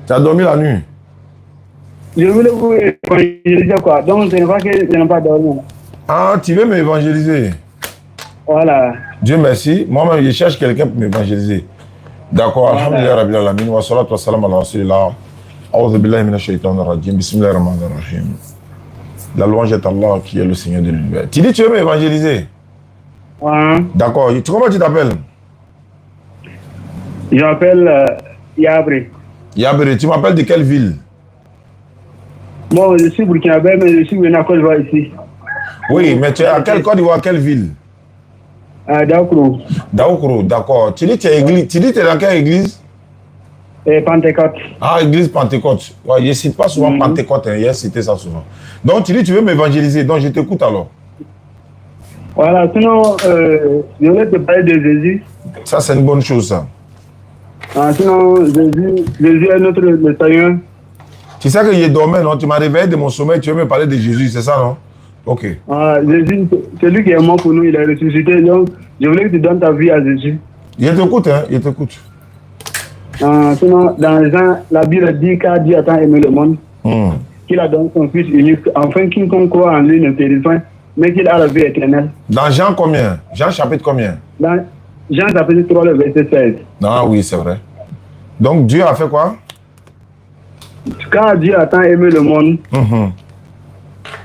Tu as dormi la nuit? Je voulais vous évangéliser quoi. Donc, ce n'est pas que je n'ai pas dormi. Ah, tu veux m'évangéliser? Voilà. Dieu merci. Moi-même, je cherche quelqu'un pour m'évangéliser. D'accord. Voilà. Alhamdulillah Rabbil Alamin. Wa salatu wa salam ala Rasulillah. A'udhu billahi minash shaitanir rajim. Bismillahir rahmanir rahim. La louange est Allah qui est le Seigneur de l'univers. Tu dis tu veux m'évangéliser? Ouais. D'accord. Comment tu t'appelles? Je m'appelle Yabré. Yabré. Tu m'appelles de quelle ville? Bon, je suis burkinabé, mais je suis venu à Côte d'Ivoire ici. Oui, mais tu es à quelle Côte d'Ivoire, quelle ville? Daoukro. Daoukro, d'accord. Tu dis tu es dans quelle église? Pentecôte. Ah, église Pentecôte. Ouais, je ne cite pas souvent Pentecôte, hein, j'ai cité ça souvent. Donc tu dis tu veux m'évangéliser, donc je t'écoute alors. Voilà, sinon, je voulais te parler de Jésus. Ça, c'est une bonne chose, ça. Ah, sinon, Jésus est notre Seigneur. Tu sais que je dormais, non? Tu m'as réveillé de mon sommeil, tu veux me parler de Jésus, c'est ça, non? Ok. Ah, Jésus, c'est lui qui est mort pour nous, il est ressuscité. Donc, je voulais que tu donnes ta vie à Jésus. Je t'écoute, hein, je t'écoute. Sinon, dans Jean, la Bible dit qu'à Dieu a tant aimé le monde, qu'il a donné son Fils unique, afin quiconque croit en lui ne périsse point, mais qu'il a la vie éternelle. Dans Jean combien? Jean chapitre combien? Dans Jean chapitre 3, le verset 16. Ah oui, c'est vrai. Donc Dieu a fait quoi? Car Dieu a tant aimé le monde,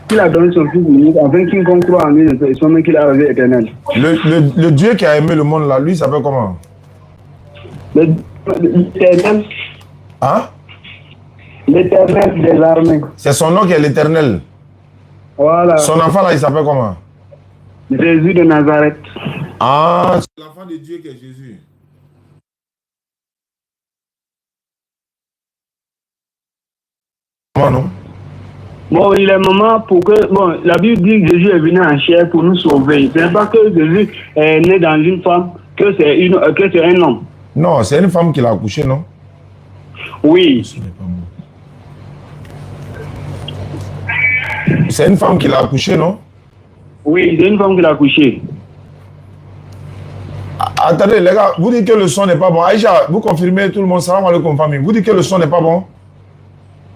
qu'il a donné son Fils unique, afin quiconque croit en lui ne périsse point, mais qu'il a la vie éternelle. Le Dieu qui a aimé le monde là, lui, ça s'appelle comment? L'éternel. Hein? L'éternel des armées. C'est son nom qui est l'éternel. Voilà. Son enfant là, il s'appelle comment? Jésus de Nazareth. Ah, c'est l'enfant de Dieu qui est Jésus. Comment non? Bon, il est moment pour que... Bon, la Bible dit que Jésus est venu en chair pour nous sauver. Ce n'est pas que Jésus est né dans une femme, que c'est un homme. Non, c'est une femme qui l'a accouché, non? Oui. C'est une femme qui l'a accouché, non? Oui, c'est une femme qui l'a accouché. Attendez, les gars, vous dites que le son n'est pas bon. Aïcha, vous confirmez tout le monde, salam alaikum famille. Vous dites que le son n'est pas bon?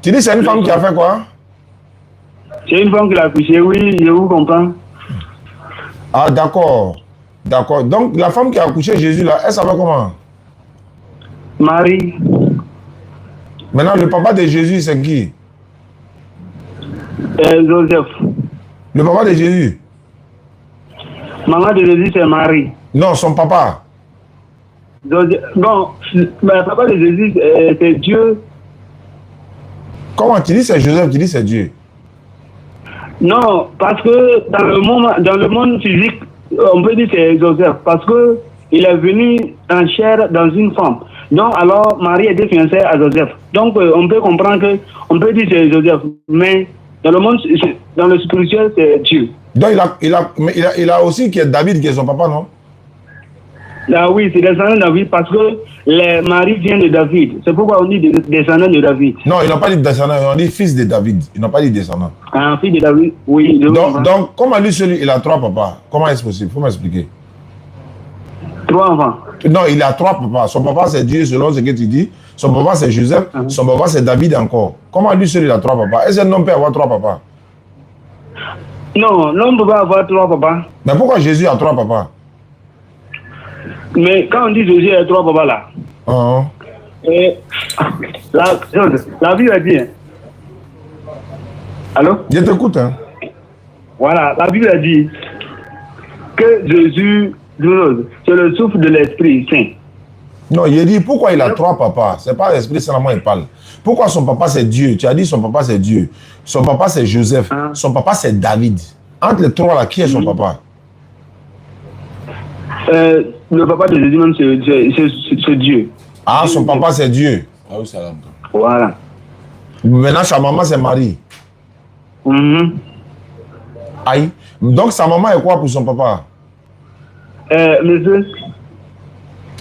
Tu dis c'est une femme qui a fait quoi? C'est une femme qui l'a accouché, oui, je vous comprends. Ah, d'accord. D'accord. Donc, la femme qui a accouché Jésus, là, elle s'appelle comment? Marie. Maintenant, le papa de Jésus, c'est qui? Joseph. Le papa de Jésus? Maman de Jésus, c'est Marie. Non, son papa. Joseph. Non, le papa de Jésus, c'est Dieu. Comment tu dis c'est Joseph, tu dis c'est Dieu? Non, parce que dans le monde physique, on peut dire c'est Joseph, parce que il est venu en chair dans une femme. Donc alors Marie était fiancée à Joseph. Donc on peut comprendre que on peut dire c'est Joseph, mais dans le monde, dans le spirituel, c'est Dieu. Donc il a aussi qui est David qui est son papa, non? Là, oui, c'est descendant de David parce que Marie vient de David. C'est pourquoi on dit descendant de David. Non, ils n'ont pas dit descendant, ils ont dit fils de David. Ils n'ont pas dit descendant. Ah, fils de David, oui. Donc comment lui seul, il a 3 papas? Comment est-ce possible? Faut m'expliquer. 3 enfants. Non, il a 3 papas. Son papa c'est Dieu selon ce que tu dis. Son papa c'est Joseph. Son papa c'est David encore. Comment lui seul, il a 3 papas? Est-ce qu'un homme peut avoir 3 papas? Non, l'homme ne peut pas avoir 3 papas. Mais pourquoi Jésus a 3 papas? Mais quand on dit Jésus a 3 papas là, et la Bible a dit, allô? Je t'écoute, hein. Voilà, la Bible a dit que Jésus, c'est le souffle de l'Esprit Saint. Non, il dit pourquoi il a 3 papas. C'est pas l'Esprit seulement il parle. Pourquoi son papa c'est Dieu? Tu as dit son papa c'est Dieu. Son papa c'est Joseph. Son papa c'est David. Entre les 3 là, qui est son papa? Le papa de Jésus même c'est Dieu. Ah, son papa c'est Dieu. Voilà. Maintenant sa maman c'est Marie. Aïe. Donc sa maman est quoi pour son papa? Monsieur.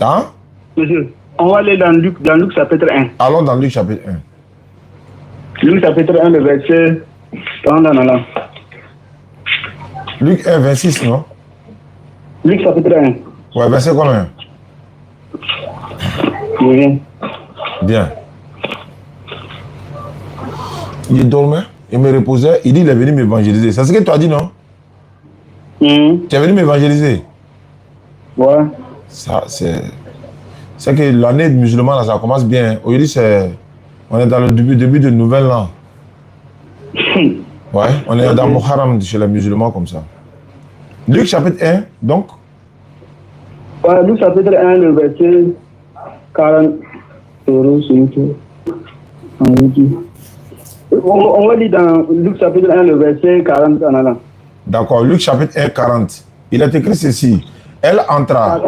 Hein? Monsieur, on va aller dans Luc chapitre 1. Allons dans Luc chapitre 1. Luc chapitre 1, le verset... Luc 1, 26, non? Luc chapitre 1. Ouais, verset combien? Bien. Bien. Il dormait, il me reposait, il dit il est venu m'évangéliser. C'est ce que tu as dit, non? Tu es venu m'évangéliser? Ouais. Ça, c'est que l'année musulmane, ça commence bien. Aujourd'hui, on est dans le début de nouvel an. Ouais, on est dans Muharram chez les musulmans comme ça. Luc chapitre 1, donc. Ouais, Luc chapitre 1, le verset 40. On va lire dans Luc chapitre 1, le verset 40 en allant. D'accord, Luc chapitre 1, 40. Il est écrit ceci. Elle entra.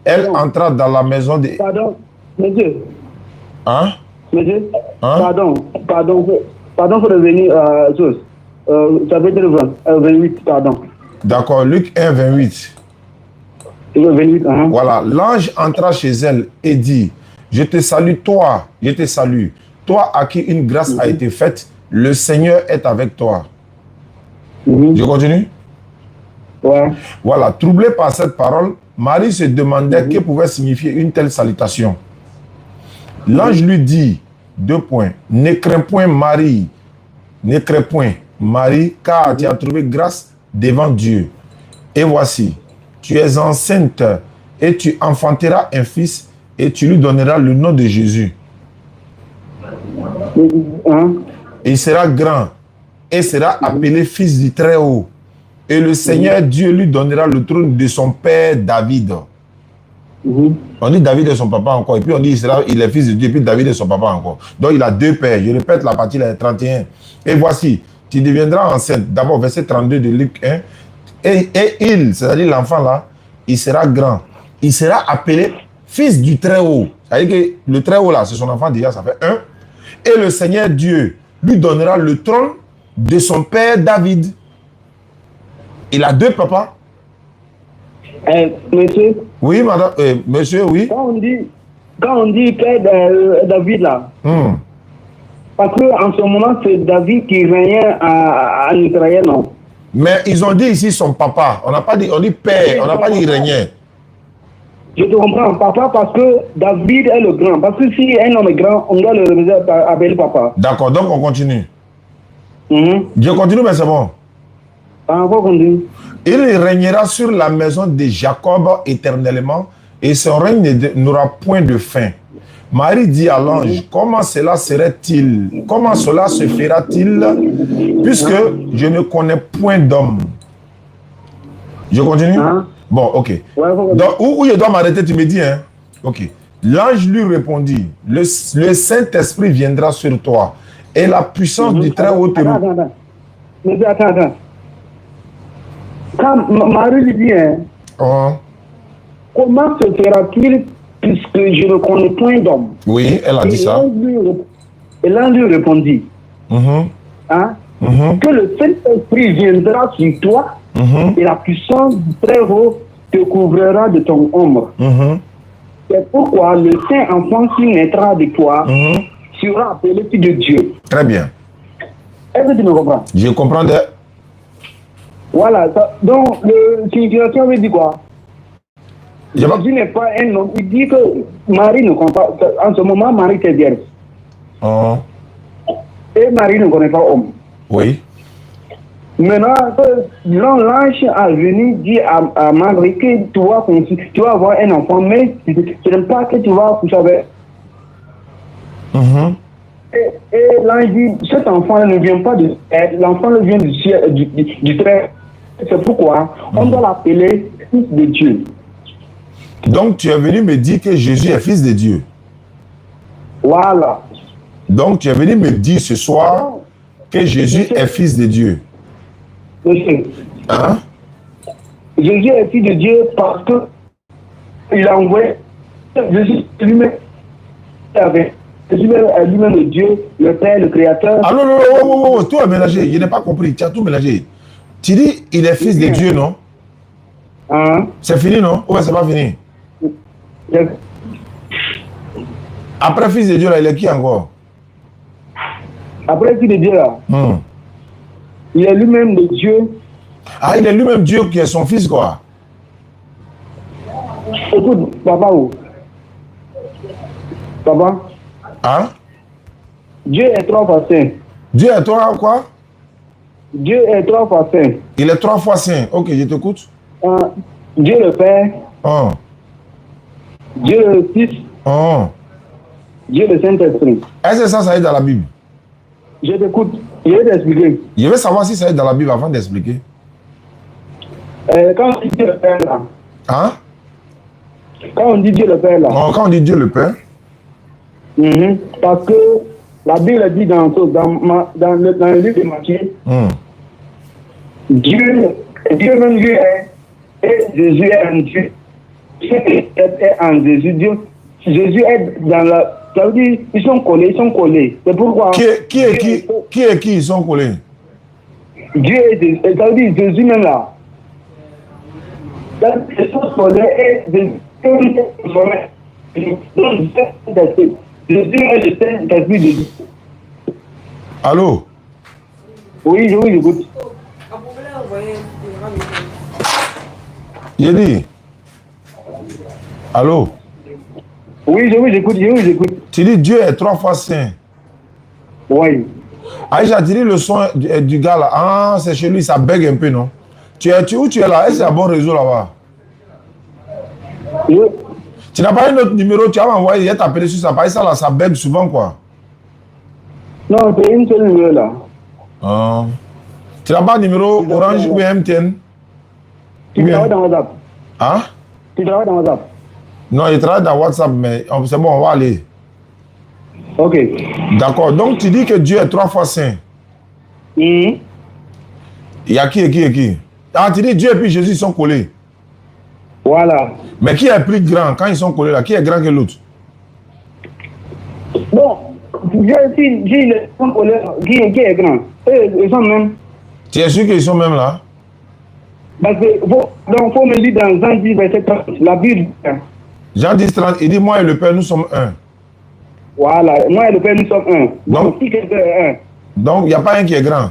Elle entra dans la maison de... Pardon, monsieur. Hein? Monsieur, Hein? pardon, faut revenir à chose. Chapitre 28, pardon. D'accord, Luc 1, 28. 28, Voilà, l'ange entra chez elle et dit, je te salue toi, je te salue. Toi à qui une grâce a été faite, le Seigneur est avec toi. Je continue? Ouais. Voilà, troublé par cette parole, Marie se demandait que pouvait signifier une telle salutation. L'ange lui dit, 2 points, ne crains point Marie, ne crains point Marie, car tu as trouvé grâce devant Dieu. Et voici, tu es enceinte et tu enfanteras un fils et tu lui donneras le nom de Jésus. Il sera grand et sera appelé fils du Très-Haut. Et le Seigneur Dieu lui donnera le trône de son père David. On dit David est son papa encore. Et puis on dit il est fils de Dieu. Et puis David est son papa encore. Donc il a 2 pères. Je répète la partie là, 31. Et voici, tu deviendras enceinte. D'abord verset 32 de Luc 1. Et il, c'est-à-dire l'enfant là, il sera grand. Il sera appelé fils du Très-Haut. C'est-à-dire que le Très-Haut là, c'est son enfant déjà, ça fait 1. Et le Seigneur Dieu lui donnera le trône de son père David. Il a 2 papas. Monsieur. Oui, madame. Monsieur, oui. Quand on dit père David là, parce qu'en ce moment, c'est David qui régnait en Israël, non? Mais ils ont dit ici son papa. On n'a pas dit, on dit père, on n'a pas dit il régnait. Je te comprends, papa, parce que David est le grand. Parce que si un homme est grand, on doit le appeler papa. D'accord, donc on continue. Je continue, mais c'est bon. Il régnera sur la maison de Jacob éternellement et son règne n'aura point de fin. Marie dit à l'ange, comment cela serait-il? Comment cela se fera-t-il puisque je ne connais point d'homme? Je continue? Bon, ok. Donc, où je dois m'arrêter, tu me dis, hein? Ok. L'ange lui répondit, le Saint-Esprit viendra sur toi et la puissance du Très-Haut te... Attends. Quand Marie lui dit, comment se fera-t-il puisque je ne connais point d'homme? Oui, elle a dit ça. Et l'ange lui répondit, que le Saint-Esprit viendra sur toi et la puissance du Très-Haut te couvrira de ton ombre. C'est pourquoi le Saint-Enfant qui naîtra de toi sera appelé Fils de Dieu. Très bien. Est-ce que tu me comprends? Je comprends. Voilà. Donc, le signification veut dire quoi? Jésus n'est pas un homme. Il dit que Marie ne connaît pas. En ce moment, Marie est vierge. Et Marie ne connaît pas homme. Oui. Maintenant, l'ange a venu dire à Marie que tu vas avoir un enfant, mais ce n'est pas que tu vas coucher avec. Et l'ange dit, cet enfant ne vient pas de... L'enfant ne vient du ciel, du très... C'est pourquoi on doit l'appeler Fils de Dieu. Donc tu es venu me dire que Jésus est Fils de Dieu. Voilà. Donc tu es venu me dire ce soir que Jésus est Fils de Dieu. Monsieur. Hein? Jésus est Fils de Dieu parce que il a envoyé Jésus lui-même lui-même le Dieu, le Père, le Créateur. Ah non, non, tout est mélangé. Je n'ai pas compris. Tu as tout mélangé. Tu dis il est Fils de Dieu, non? C'est fini, non? Ouais, c'est pas fini. Après Fils de Dieu, là, il est qui encore? Après Fils de Dieu, là, il est lui-même le Dieu. Ah, il est lui-même Dieu qui est son fils, quoi. Écoute, papa, où? Papa? Hein? Dieu est 3 fois saint. Dieu est toi quoi? Dieu est 3 fois saint. Il est 3 fois saint. Ok, je t'écoute. Dieu le Père. Oh. Dieu le Fils. Oh. Dieu le Saint-Esprit. Est-ce que ça est dans la Bible? Je t'écoute. Je vais t'expliquer. Je veux savoir si ça est dans la Bible avant d'expliquer. Quand on dit Dieu le Père là. Hein? Quand on dit Dieu le Père là. Oh, quand on dit Dieu le Père. Parce que la Bible dit dans le livre de Matthieu, Dieu même Dieu est, et Jésus est un Dieu. Est en Jésus. Jésus est dans la. Ça veut dire, ils sont collés. C'est pourquoi. Qui est qui ils sont collés? Dieu est. Ça veut dire Jésus même là. Ils sont collés et Jésus est collé. Jésus est le Saint-Esprit de Dieu. Allô? Oui, j'écoute. J'ai dit. Allô? Oui, j'écoute. Tu dis Dieu est 3 fois saint. Oui. Aïcha, tu dis le son du gars là. Ah, c'est chez lui, ça bug un peu, non? Où tu es là? Est-ce qu'il y a un bon réseau là-bas? Oui. Tu n'as pas un autre numéro, tu as envoyé, il a t'appelé sur ça. Pas ça là, ça bug souvent quoi. Non, c'est une seule numéro là. Ah. Tu n'as pas un numéro Orange ou MTN? Tu travailles dans WhatsApp. Hein? Tu travailles dans WhatsApp. Non, il travaille dans WhatsApp, mais c'est bon, on va aller. Ok. D'accord, donc tu dis que Dieu est 3 fois saint. Il y a qui? Ah, tu dis Dieu et puis Jésus ils sont collés. Voilà. Mais qui est plus grand quand ils sont collés là? Qui est grand que l'autre? Bon, Dieu, si ils sont collés, qui est grand? Ils sont même. Tu es sûr qu'ils sont même là? Parce que, donc, faut me dire dans Jean 10, verset 30, la Bible. Jean 10, 30, il dit moi et le Père, nous sommes un. Voilà, moi et le Père, nous sommes un. Donc, si quelqu'un est un. Donc, il n'y a pas un qui est grand.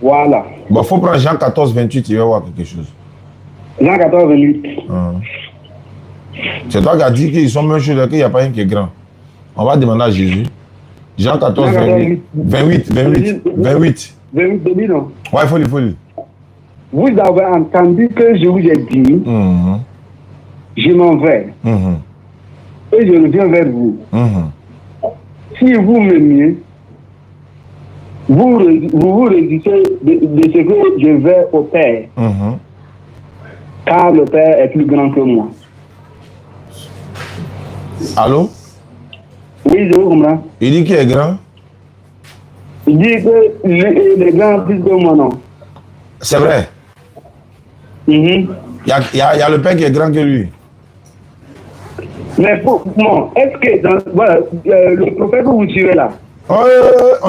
Voilà. Bon, il faut prendre Jean 14, 28, il va voir quelque chose. Jean 14, 28. C'est toi qui as dit qu'ils sont même chose, qu'il n'y a pas un qui est grand. On va demander à Jésus. Jean 14, 28. 28. 28, non? Ouais, il faut lire. Vous avez entendu que je vous ai dit, je m'en vais. Et je reviens vers vous. Si vous m'aimiez, vous réjouissez de ce que je vais au Père. Car le Père est plus grand que moi. Allô? Oui, je vous comprends. Il dit qui est grand? Il dit que il est grand plus que moi, non? C'est vrai. Il y a le Père qui est grand que lui. Mais bon, est-ce que voilà, le prophète que vous suivez là? On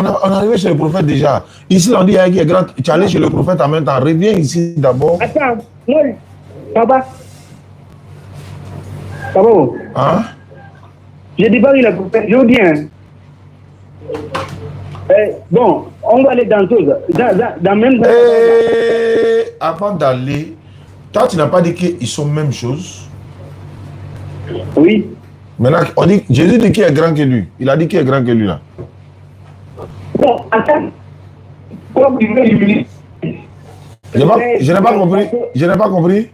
est arrivé chez le prophète déjà. Ici, on dit qu'il est grand. Tu es allé chez le prophète en même temps. Reviens ici d'abord. Attends, moi, papa. Hein? Je dis pas qu'il est prophète, je vous dis. Bon, on va aller dans tout ça. Dans même. Avant d'aller, toi, tu n'as pas dit qu'ils sont même chose. Oui. Maintenant, on dit, Jésus dit qu'il est grand que lui. Il a dit qu'il est grand que lui là. Bon, attends. Comme il veut lui. Je n'ai pas compris. Je n'ai pas compris.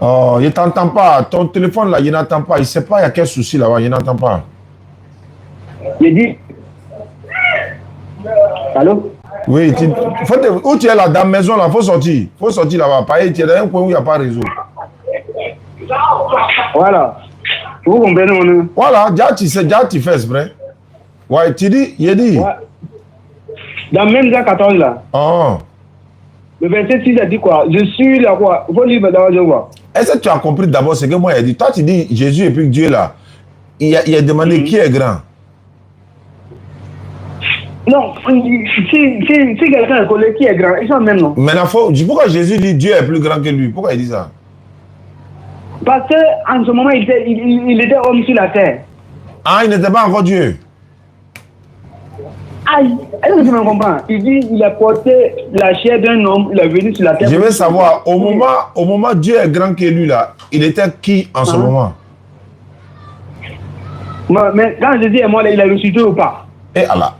Oh, il ne t'entend pas. Ton téléphone là, il n'entend pas. Il ne sait pas, il y a quel souci là-bas. Il n'entend pas. Il dit. Allô? Oui, où tu es là, dans la maison là, il faut sortir. Il faut sortir là-bas. Tu es dans un coin où il n'y a pas de réseau. Voilà. Vous comprenez mon nom? Voilà, déjà tu fais exprès. Ouais, tu dis, il dit. Ouais. Dans même Jean 14 là. Oh. Le verset 6 a dit quoi? Je suis là quoi? Il faut lire d'abord, je vois. Est-ce que tu as compris d'abord ce que moi j'ai dit? Toi, tu dis Jésus et puis Dieu là. Il a demandé qui est grand. Non, si quelqu'un est collé, qui est grand, ils sont même non. Mais pourquoi Jésus dit Dieu est plus grand que lui? Pourquoi il dit ça? Parce qu'en ce moment, il était homme sur la terre. Ah, il n'était pas encore Dieu. Aïe, est-ce que tu me comprends? Il dit il a porté la chair d'un homme, il est venu sur la terre. Je veux savoir, au moment Dieu est grand que lui là, il était qui en ce moment? Mais quand Jésus est mort, il a ressuscité ou pas? Et Allah.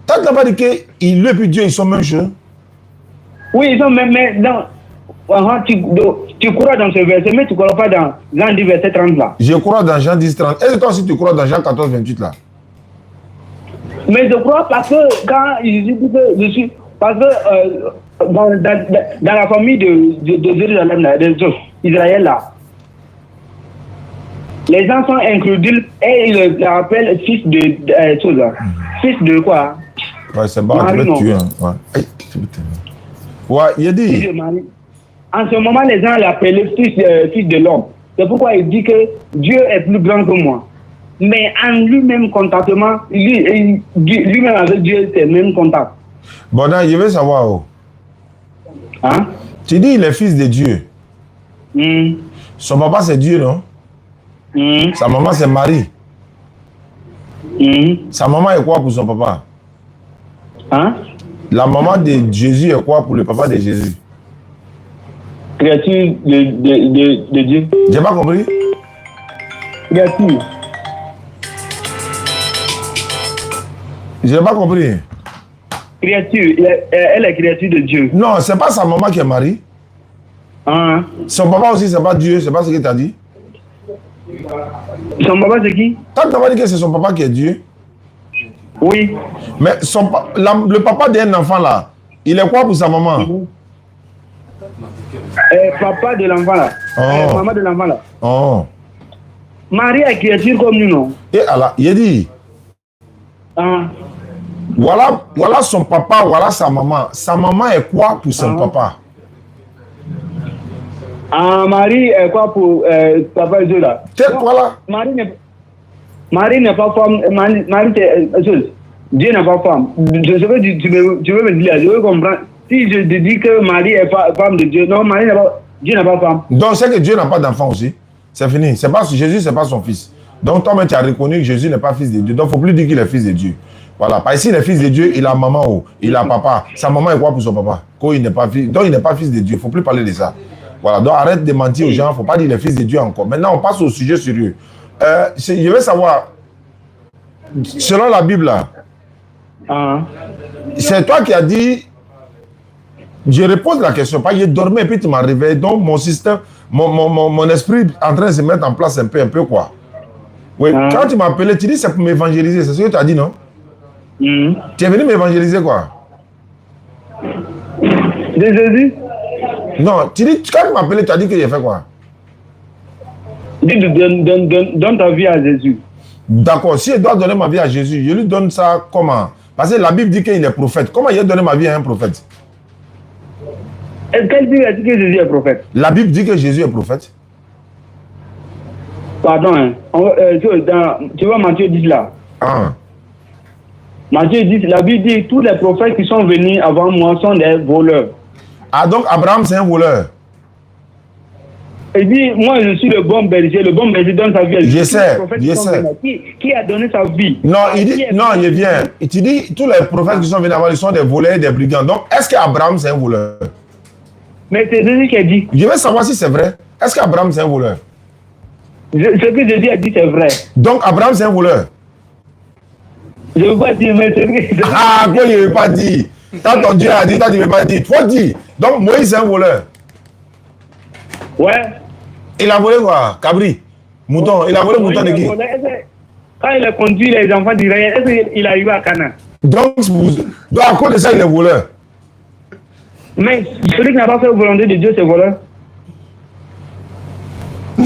T'as pas dit qu'il lui et puis Dieu, ils sont même jeux? Oui, ils sont même. Mais dans, tu crois dans ce verset, mais tu ne crois pas dans Jean 10, verset 30 là. Je crois dans Jean 10, 30. Est-ce que toi aussi tu crois dans Jean 14, 28 là? Mais je crois parce que quand Jésus dit que je suis. Parce que dans la famille de Jérusalem, de Israël là, les gens sont incrédules et ils le rappellent fils de chose. Fils de quoi? Ouais, c'est bon, tu peux tuer. Ouais. Ouais, il a dit. En ce moment, les gens l'appellent fils de l'homme. C'est pourquoi il dit que Dieu est plus grand que moi. Mais en lui-même, contactement, lui-même avec Dieu, c'est le même contact. Bon, là, je veux savoir. Oh. Hein? Tu dis il est fils de Dieu. Son papa, c'est Dieu, non? Sa maman, c'est Marie. Sa maman est quoi pour son papa? Hein? La maman de Jésus est quoi pour le papa de Jésus? Créature de Dieu. J'ai pas compris? Créature. J'ai pas compris. Créature. Elle est créature de Dieu. Non, c'est pas sa maman qui est Marie. Hein? Son papa aussi, c'est pas Dieu, c'est pas ce qu'il t'a dit. Son papa, c'est qui? T'as pas dit que c'est son papa qui est Dieu? Oui. Mais le papa d'un enfant là, il est quoi pour sa maman? Papa de l'enfant là. Oh. Maman de l'enfant là. Oh. Marie est créature comme nous, non? Et Allah, il a dit. Voilà son papa, voilà sa maman. Sa maman est quoi pour son papa? Marie est quoi pour papa et Dieu là? Voilà. Marie n'est pas femme. Marie Dieu n'est pas femme. Je sais que tu veux me dire, je veux comprendre. Si je te dis que Marie est femme de Dieu, non, Marie n'est pas, Dieu n'est pas femme. Donc c'est que Dieu n'a pas d'enfant aussi. C'est fini. Jésus, c'est pas son fils. Donc toi-même tu as reconnu que Jésus n'est pas fils de Dieu. Donc il ne faut plus dire qu'il est fils de Dieu. Voilà. Parce qu'il est fils de Dieu, il a maman, il a papa. Sa maman est quoi pour son papa? Donc il n'est pas fils de Dieu. Il ne faut plus parler de ça. Voilà. Donc arrête de mentir aux gens. Il ne faut pas dire qu'il est fils de Dieu encore. Maintenant on passe au sujet sérieux. Je veux savoir, selon la Bible là, c'est toi qui as dit. Je repose la question, pas je dormais et puis tu m'as réveillé, donc mon système, mon esprit est en train de se mettre en place un peu quoi. Oui, quand tu m'as appelé, tu dis c'est pour m'évangéliser, c'est ce que tu as dit, non? Tu es venu m'évangéliser quoi? De Jésus? Non, tu dis, quand tu m'as appelé, tu as dit que j'ai fait quoi? Donne ta vie à Jésus. D'accord, si je dois donner ma vie à Jésus, je lui donne ça comment? Parce que la Bible dit qu'il est prophète. Comment il a donné ma vie à un prophète? Est-ce qu'elle dit que Jésus est prophète? La Bible dit que Jésus est prophète. Pardon, hein. Tu vois Matthieu 10 là. Matthieu 10, la Bible dit tous les prophètes qui sont venus avant moi sont des voleurs. Ah, donc Abraham c'est un voleur? Il dit, moi je suis le bon berger donne sa vie. Je sais. Qui a donné sa vie? Non, il dit, non, il vient. Il te dit, tous les prophètes qui sont venus avant, ils sont des voleurs et des brigands. Donc, est-ce qu'Abraham c'est un voleur? Mais c'est Jésus qui a dit. Je veux savoir si c'est vrai. Est-ce qu'Abraham c'est un voleur? Ce que Jésus a dit, c'est vrai. Donc, Abraham c'est un voleur? Je ne veux pas dire, mais c'est vrai. Ah, quoi, il ne veut pas dire? Quand ton Dieu a dit, toi, tu ne veux pas dire. Faut dire. Donc, Moïse c'est un voleur? Ouais. Il a volé quoi? Cabri? Mouton? Il a volé mouton de qui? Quand il a conduit les enfants d'Israël, est-ce qu'il est arrivé à Canaan? Donc, à cause de ça, il est voleur? Mais celui qui n'a pas fait la volonté de Dieu, c'est voleur. Je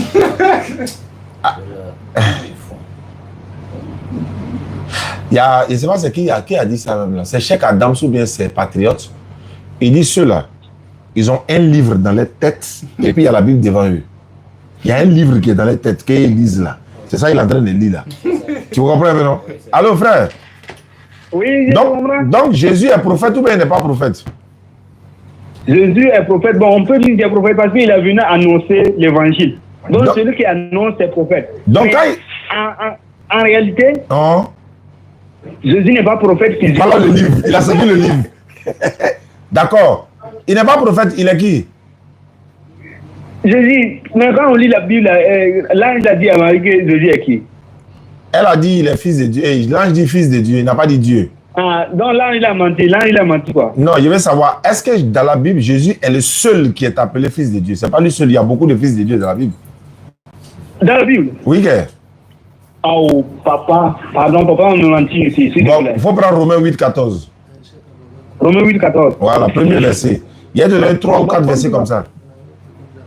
ne sais pas qui a dit ça même là. C'est Cheikh Adams ou bien c'est Patriote. Il dit ceux-là, ils ont un livre dans leur tête et puis il y a la Bible devant eux. Il y a un livre qui est dans leur tête qu'ils lisent là. C'est ça qu'il est en train de lire là. Tu comprends maintenant? Allô frère? Oui, je comprends. Donc Jésus est prophète ou bien il n'est pas prophète? Jésus est prophète. Bon, on peut dire qu'il est prophète parce qu'il est venu annoncer l'évangile. Donc celui qui annonce est prophète. Donc en réalité, Jésus n'est pas prophète physiquement. Voilà le livre. Il a sorti le livre. D'accord. Il n'est pas prophète, il est qui? Jésus, mais quand on lit la Bible, l'ange a dit à Marie que Jésus est qui? Elle a dit il est fils de Dieu. Et l'ange dit fils de Dieu, il n'a pas dit Dieu. Ah, donc là, il a menti quoi. Non, je veux savoir, est-ce que dans la Bible, Jésus est le seul qui est appelé fils de Dieu? C'est pas lui seul, il y a beaucoup de fils de Dieu dans la Bible. Dans la Bible? Oui, que? Oh, papa, pardon, papa, on me mentit ici, s'il te plaît. Il faut prendre Romains 8, 14. Romains 8, 14. Voilà, premier verset. Il y a de 3 ou 4 versets comme ça.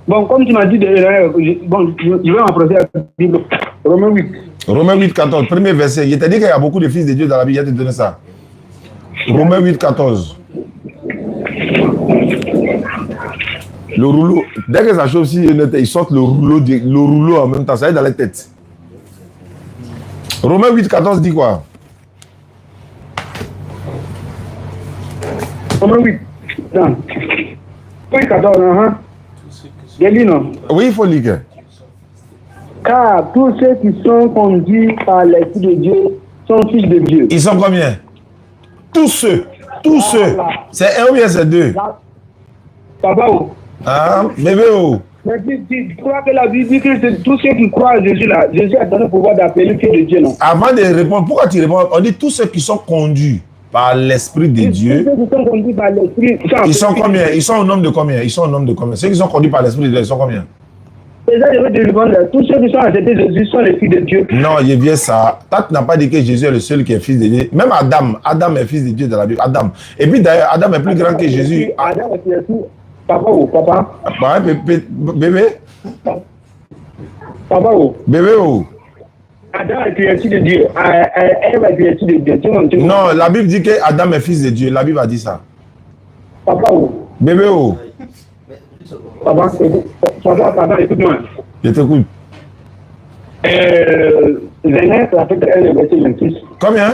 Bon, comme tu m'as dit, je vais m'approcher à la Bible. Romains 8. Romains 8, 14, premier verset. Il t'a dit qu'il y a beaucoup de fils de Dieu dans la Bible, il a te donné ça. Romains 8, 14. Le rouleau, dès que ça chauffe, ils sortent le rouleau en même temps, ça est dans la tête. Romains 8, 14 dit quoi? Romains 8. Non. 8, 14, hein? Non. Oui, il faut lire. Car tous ceux qui sont conduits par l'Esprit de Dieu sont fils de Dieu. Ils sont combien? Tous ceux. C'est un ou bien c'est deux? Papa, oh. Ah, bébé, oh. Mais tu crois que la Bible dit que c'est tous ceux qui croient à Jésus là, Jésus a donné le pouvoir d'appeler fils de Dieu, non? Avant de répondre, pourquoi tu réponds? On dit tous ceux qui sont conduits par l'Esprit de Dieu. Tous ceux qui sont conduits par l'Esprit. Ils sont combien? Ils sont au nombre de combien? Ils sont au nombre de combien? Ceux qui sont conduits par l'Esprit de Dieu, ils sont combien? Déjà, je vais te répondre, tous ceux qui sont acceptés Jésus sont les fils de Dieu. Non, il y a ça. Toi, tu n'as pas dit que Jésus est le seul qui est fils de Dieu. Même Adam est fils de Dieu dans la Bible. Adam. Et puis d'ailleurs, Adam est plus grand que Jésus. Adam est tout. Papa ou papa? Bébé? Papa ou? Bébé ou? Adam est créature de Dieu. Ève est créature de Dieu. Non, la Bible dit que Adam est fils de Dieu. La Bible a dit ça. Papa ou? Bébé ou? Papa, écoute-moi. Je t'écoute. Genèse chapitre 1, le verset 26. Combien?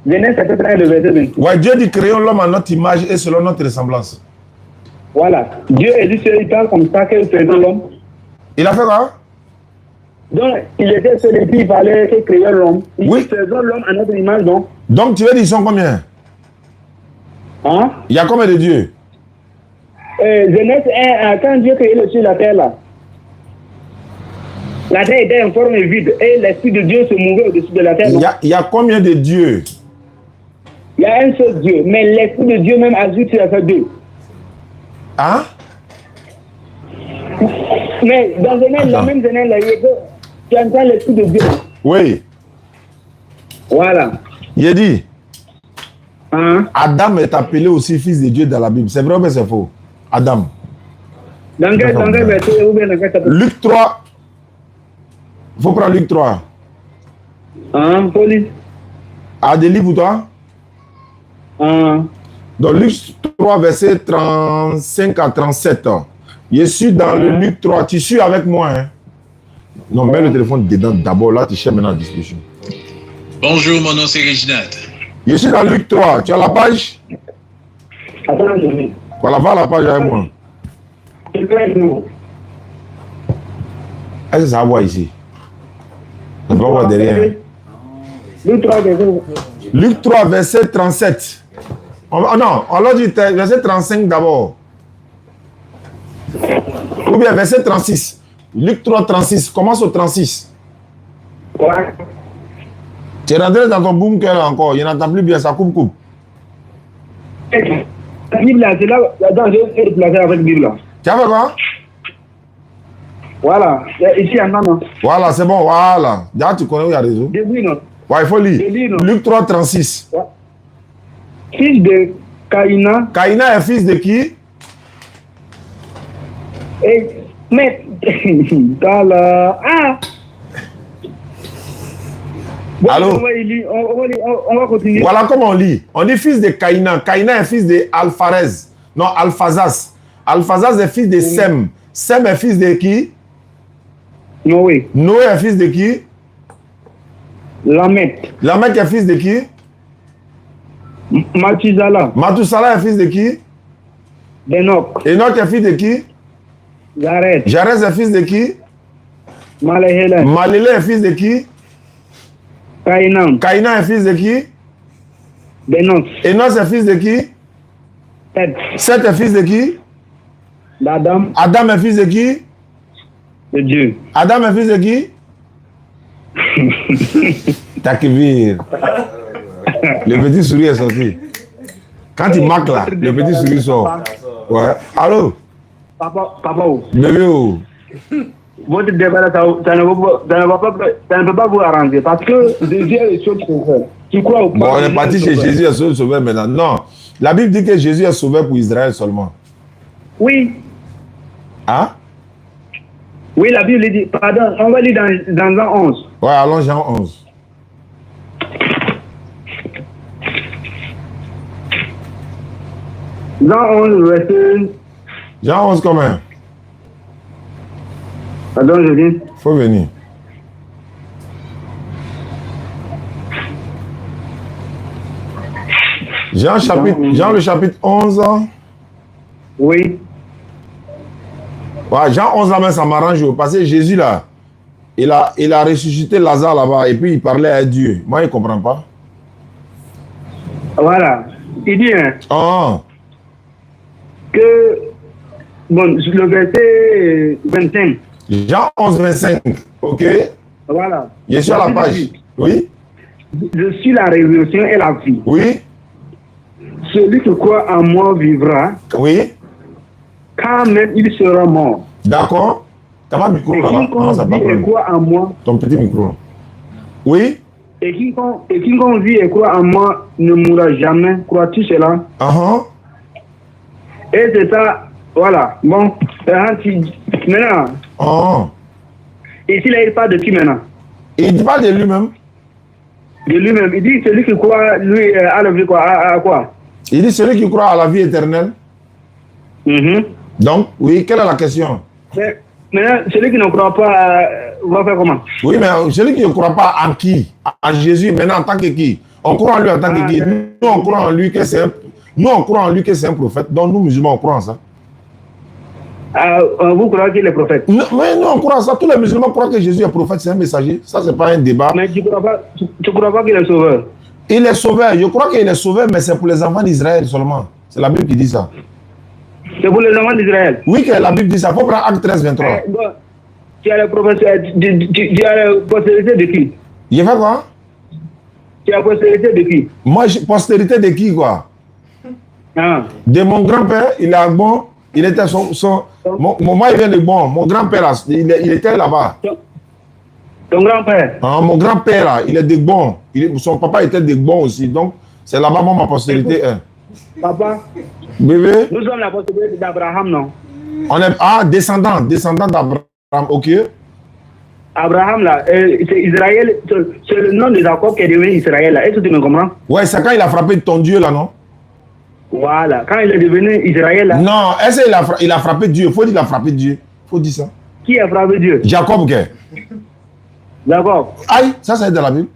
Genèse chapitre 1, le verset 26. Ouais, Dieu dit créons l'homme à notre image et selon notre ressemblance. Voilà. Dieu est dit, il parle comme ça qu'il faisait l'homme. Il a fait quoi? Donc, il était seul et puis il fallait qu'il crée l'homme. Oui. Il faisait l'homme à notre image, donc. Donc, tu veux dire, ils sont combien? Hein? Il y a combien de dieux? Genèse 1, quand Dieu créait le ciel et la terre là, la terre était en forme vide et l'Esprit de Dieu se mouvait au-dessus de la terre. Il y a combien de dieux? Il y a un seul Dieu, mais l'Esprit de Dieu même ajoute sur ces deux. Hein? Mais dans la même Genèse, tu entends l'Esprit de Dieu. Oui. Voilà. Il a dit, Hein? Adam est appelé aussi fils de Dieu dans la Bible. C'est vrai ou bien c'est faux? Adam. Dans quel verset ou bien dans quel chapitre? Luc 3. Il faut prendre Luc 3. Hein, police? A des livres pour toi? Hein? Dans Luc 3, verset 35 à 37. Je suis dans le Luc 3. Tu suis avec moi, hein? Non, mets le téléphone dedans d'abord. Là, tu cherches maintenant la discussion. Bonjour, mon nom c'est Reginald. Je suis dans Luc 3. Tu as la page? Attends, je vais. Voilà, va à la page avec moi. Je vais nous. Est-ce que ça va voir ici? On va voir derrière. Luc 3, verset. Luc 3, verset 37. Non, on l'a dit verset 35 d'abord. Ou bien verset 36. Luc 3, 36. Commence au 36. Ouais. Tu es rentré dans ton boom là encore. Il n'entend plus bien, ça coupe. La Bible là, c'est là. Attends, je vais déplacer avec la Bible là. Tu as fait quoi? Voilà. Ici, en non. Voilà, c'est bon, voilà. Déjà, tu connais où il y a raison. Début, non. Ouais, il faut lire. Je lis, non. Luc 3, 36. Ouais. Fils de Caïna. Caïna est fils de qui? Et, mais, là. Ah! Bon, Allô? On va continuer. Voilà comment on lit. On dit fils de Caïna. Caïna est fils de Alpharez. Non, Alphazas. Alphazas est fils de Sem. Sem est fils de qui? Noé. Noé est fils de qui? Lamech. Lamech est fils de qui? Mathusalem. Mathusalem est fils de qui? Enoch. Enoch est fils de qui? Jared. Jared est fils de qui? Maléhélène. Maléhélène est fils de qui? Caïnan. Caïnan est fils de qui? Benos. Enos est fils de qui? Seth. Seth est fils de qui? D'Adam. Adam est fils de qui? De Dieu. Adam est fils de qui? Takvir. Le petit souris est sorti. Quand il marque là, le petit souris sort. Ouais. Allô? Papa, Bébé, oh. votre débat, ça ne peut pas vous arranger parce que Jésus est le seul sauveur. Tu crois ou pas? Bon, on est parti chez Jésus, est seul sauveur maintenant. Non. La Bible dit que Jésus est sauveur pour Israël seulement. Oui. Hein? Oui, la Bible dit, pardon, on va lire dans Jean 11. Ouais, allons Jean 11. Jean 11, verset... Jean 11 combien? Pardon, je dis. Faut venir. Jean le chapitre 11. Oui. Ouais, Jean 11 là, mais ça m'arrange parce que Jésus là, il a ressuscité Lazare là-bas et puis il parlait à Dieu. Moi, il ne comprend pas. Voilà. Il dit que, bon, le verset 25. Jean 11, 25. Ok. Voilà. Il est sur la page. Oui. Je suis la résurrection et la vie. Oui. Celui qui croit en moi vivra. Oui. Quand même il sera mort. D'accord. T'as pas de micro là-bas? Non, ça va pas. Croit en moi. Ton petit micro. Oui. Et quiconque vit et croit en moi ne mourra jamais. Crois-tu cela? Et c'est ça. Voilà. Bon. Maintenant. Ici, là, il parle de qui maintenant? Il parle de lui-même. De lui-même. Il dit celui qui croit, lui, à la vie, quoi? À quoi? Il dit celui qui croit à la vie éternelle. Donc, oui, quelle est la question? Maintenant, celui qui ne croit pas va faire comment? Oui, mais celui qui ne croit pas en qui? En Jésus, maintenant en tant que qui? On croit en lui en tant que qui? Nous, on croit en lui que c'est un prophète. Donc, nous, musulmans, on croit en ça. Vous croyez qu'il est prophète? Non, mais nous, on croit en ça. Tous les musulmans croient que Jésus est prophète, c'est un messager. Ça, c'est pas un débat. Mais tu ne crois pas qu'il est sauveur? Il est sauveur. Je crois qu'il est sauveur, mais c'est pour les enfants d'Israël seulement. C'est la Bible qui dit ça. C'est pour les enfants d'Israël? Oui, que la Bible dit ça. Il faut prendre Acte 13, 23. Tu as la postérité de qui? Il fait quoi? Tu as la postérité de qui? Moi, postérité de qui, quoi? De mon grand-père, il est bon. Il était moi, il vient de bon. Mon grand-père, il était là-bas. Ton grand-père? Mon grand-père, là, il est de bon. Son papa était de bon aussi. Donc, c'est là-bas, ma postérité est. Papa? Bébé? Nous sommes la postérité d'Abraham, non? On est descendant d'Abraham, ok. Abraham, là, c'est Israël, c'est le nom de Jacob qui est devenu Israël, là. Est-ce que tu me comprends? Ouais, c'est quand il a frappé ton Dieu, là, non? Voilà, quand il est devenu Israël, là. Non, est-ce qu'il a frappé Dieu? Faut dire qu'il a frappé Dieu. Faut dire ça. Qui a frappé Dieu? Jacob, ok. Jacob. Aïe, ça c'est dans la Bible.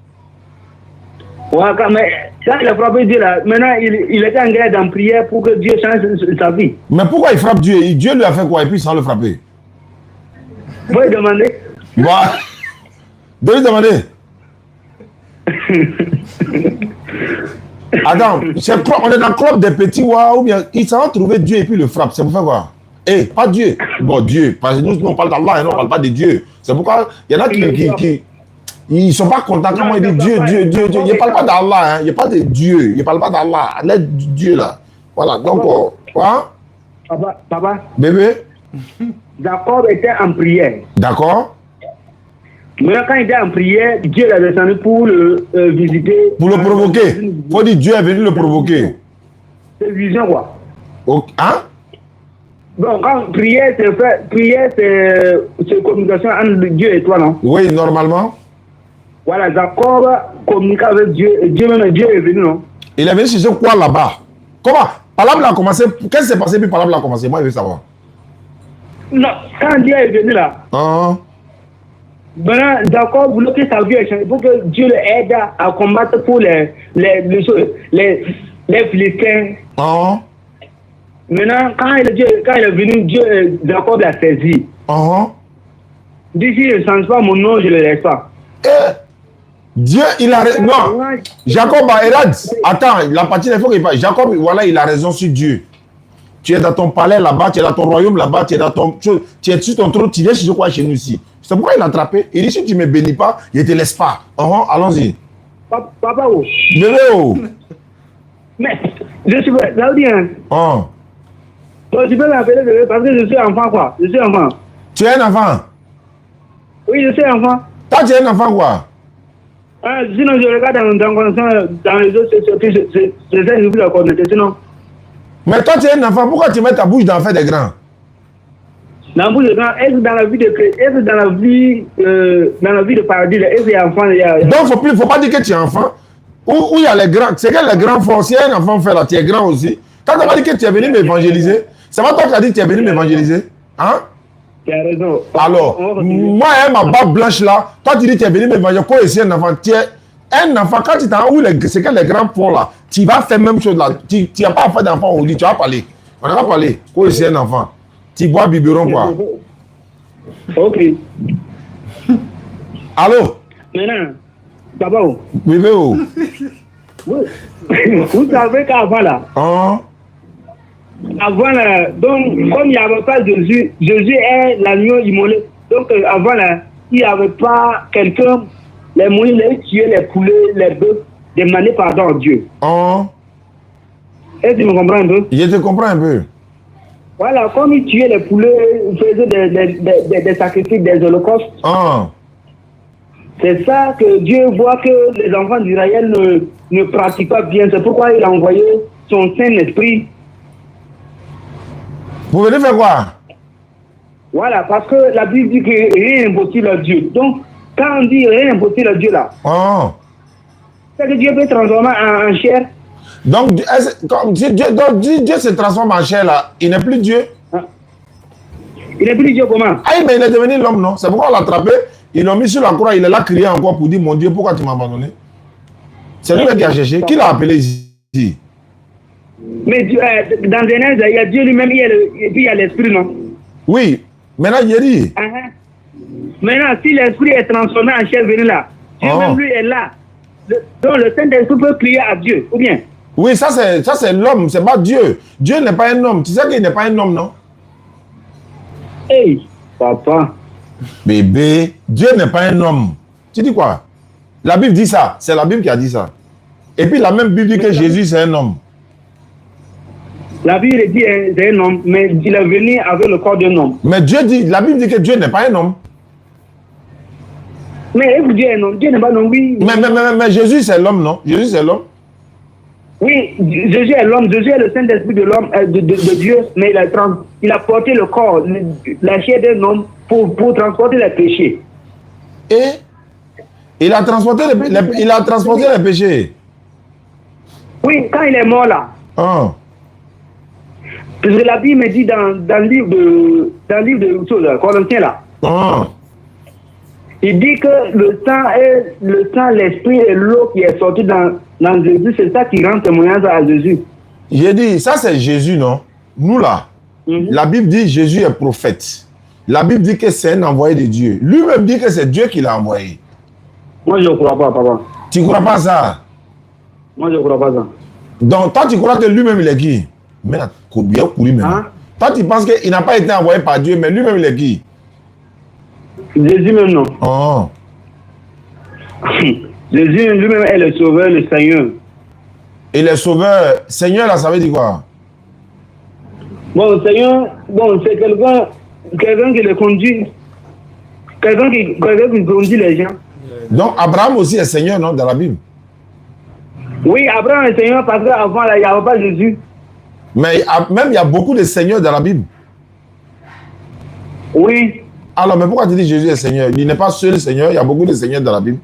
Ouais, mais quand il a frappé Dieu, là, maintenant, il était en guerre en prière pour que Dieu change sa vie. Mais pourquoi il frappe Dieu? Dieu lui a fait quoi et puis sans le frapper? Vous lui demander. Bah, de lui demander. Attends, on est dans le club des petits ou bien ils s'en ont trouvé Dieu et puis le frappe. C'est pour faire quoi? Pas Dieu. Bon, Dieu. Parce que nous, on parle d'Allah et non, on ne parle pas de Dieu. C'est pourquoi il y en a qui ils ne sont pas contents quand ils disent Dieu. Il ne parle pas d'Allah. Il ne parle pas de Dieu. Il ne parle pas d'Allah. L'aide du Dieu là. Voilà. Donc, quoi? Papa. Bébé. Jacob était en prière. D'accord. Mais quand il était en prière, Dieu l'a descendu pour le visiter. Pour le provoquer. Il faut dire Dieu est venu le provoquer. C'est une vision, quoi. Hein? Donc, quand prière, c'est communication entre Dieu et toi, non? Oui, normalement. Voilà, Jacob communique avec Dieu, et Dieu est venu, non? Il est venu chercher quoi là-bas? Comment? Palab a commencé. Qu'est-ce qui s'est passé puis Palab a commencé? Moi, je veux savoir. Non, quand Dieu est venu là. Maintenant, Jacob voulait que sa vie ait changé pour que Dieu l'aide à combattre pour les Philistins. Maintenant, quand il est venu, Jacob l'a saisi. D'ici, je ne change pas mon nom, je ne le laisse pas. Dieu, il a raison. Non, Jacob, attends, la partie, il faut qu'il parle. Jacob, voilà, il a raison sur Dieu. Tu es dans ton palais là-bas, tu es dans ton royaume là-bas, tu es dans ton... Tu es sur ton trône, tu viens chez quoi chez nous ici. C'est pourquoi il l'a attrapé. Il dit, si tu ne me bénis pas, il ne te laisse pas. Allons-y. Papa, oh. Bébé, oh. Mais, je suis là où bien. Oh. Donc, tu peux m'appeler bébé parce que je suis enfant, quoi. Je suis enfant. Tu es un enfant? Oui, je suis enfant. Toi, tu es un enfant, quoi? Sinon, je regarde dans les autres sociaux, j'essaie de vous la connaître, sinon. Mais toi, tu es un enfant, pourquoi tu mets ta bouche dans le fait des grands? Dans la bouche des grands, est-ce dans la vie de est-ce dans la vie de paradis, est-ce qu'il y a enfant, il y a... Donc, faut pas dire que tu es enfant. Où il y a les grands, c'est que les grands font, si un enfant fait là, tu es grand aussi. Quand tu as dit que tu es venu m'évangéliser, c'est pas toi qui as dit que tu es venu m'évangéliser? Hein? Tu as raison. Alors, moi, ma barbe blanche là, toi tu dis que tu es venu m'évangéliser, quoi ici un enfant? Tu es un enfant, quand tu t'en où c'est que les grands font là, tu vas faire même chose là. Tu n'as pas fait d'enfant aujourd'hui, tu vas parler. On va parler. Quoi ici un enfant? Tu bois biberon quoi? Ok. Allô? Maintenant, papa, Bébé, oh. vous savez qu'avant là, avant là, donc comme il n'y avait pas Jésus, Jésus est l'agneau immolé. Donc avant là, il n'y avait pas quelqu'un, les moyens de tuer les poulets, les bœufs, demander pardon à Dieu. Est-ce que tu me comprends un peu? Je te comprends un peu. Voilà, comme il tuait les poulets, il faisait des sacrifices, des holocaustes. C'est ça que Dieu voit que les enfants d'Israël ne pratiquent pas bien. C'est pourquoi il a envoyé son Saint-Esprit. Vous venez faire quoi? Voilà, parce que la Bible dit que rien n'est impossible à Dieu. Donc, quand on dit rien n'est impossible à Dieu là, c'est que Dieu peut transformer en chair. Donc, Dieu se transforme en chair là, il n'est plus Dieu. Il n'est plus Dieu comment? Ah, mais il est devenu l'homme, non? C'est pourquoi on l'a attrapé. Ils l'ont mis sur la croix, il est là crié encore pour dire, mon Dieu, pourquoi tu m'as abandonné? C'est lui qui a cherché. Qui l'a appelé ici? Mais dans Genèse, il y a Dieu lui-même, et puis il y a l'Esprit, non? Oui, maintenant il dit. Maintenant, si l'Esprit est transformé en chair venu là, Dieu même lui est là. Donc le Saint-Esprit peut crier à Dieu, ou bien? Oui, ça c'est l'homme, c'est pas Dieu. Dieu n'est pas un homme. Tu sais qu'il n'est pas un homme, non? Hey, papa. Bébé, Dieu n'est pas un homme. Tu dis quoi? La Bible dit ça. C'est la Bible qui a dit ça. Et puis la même Bible dit que Jésus c'est un homme. La Bible dit c'est un homme, mais il est venu avec le corps d'un homme. Mais la Bible dit que Dieu n'est pas un homme. Mais Dieu est un homme, Dieu n'est pas un homme, oui. Mais Jésus c'est l'homme, non? Jésus c'est l'homme. Oui, Jésus est l'homme, Jésus est le Saint-Esprit de l'homme, de Dieu, mais il a porté le corps, la chair d'un homme pour transporter les péchés. Et il a transporté les péchés. Oui, quand il est mort là. Parce que la Bible me dit dans le livre de Corinthiens là. Il dit que le sang, l'esprit et l'eau qui est sorti dans Jésus, c'est ça qui rend témoignage à Jésus. J'ai dit, ça c'est Jésus, non? Nous là, la Bible dit Jésus est prophète. La Bible dit que c'est un envoyé de Dieu. Lui-même dit que c'est Dieu qui l'a envoyé. Moi je ne crois pas, papa. Tu ne crois pas ça? Moi je ne crois pas ça. Donc toi tu crois que lui-même il est qui? Mais là, toi tu penses qu'il n'a pas été envoyé par Dieu, mais lui-même il est qui? Jésus même non. Jésus lui-même est le sauveur, le Seigneur. Et le sauveur, Seigneur là, ça veut dire quoi? Bon, Seigneur, c'est quelqu'un qui le conduit. Quelqu'un qui conduit les gens. Donc Abraham aussi est Seigneur, non, dans la Bible? Oui, Abraham est Seigneur parce qu'avant là, il n'y avait pas Jésus. Mais même il y a beaucoup de seigneurs dans la Bible. Oui. Alors, mais pourquoi tu dis Jésus est Seigneur? Il n'est pas seul Seigneur, il y a beaucoup de seigneurs dans la Bible.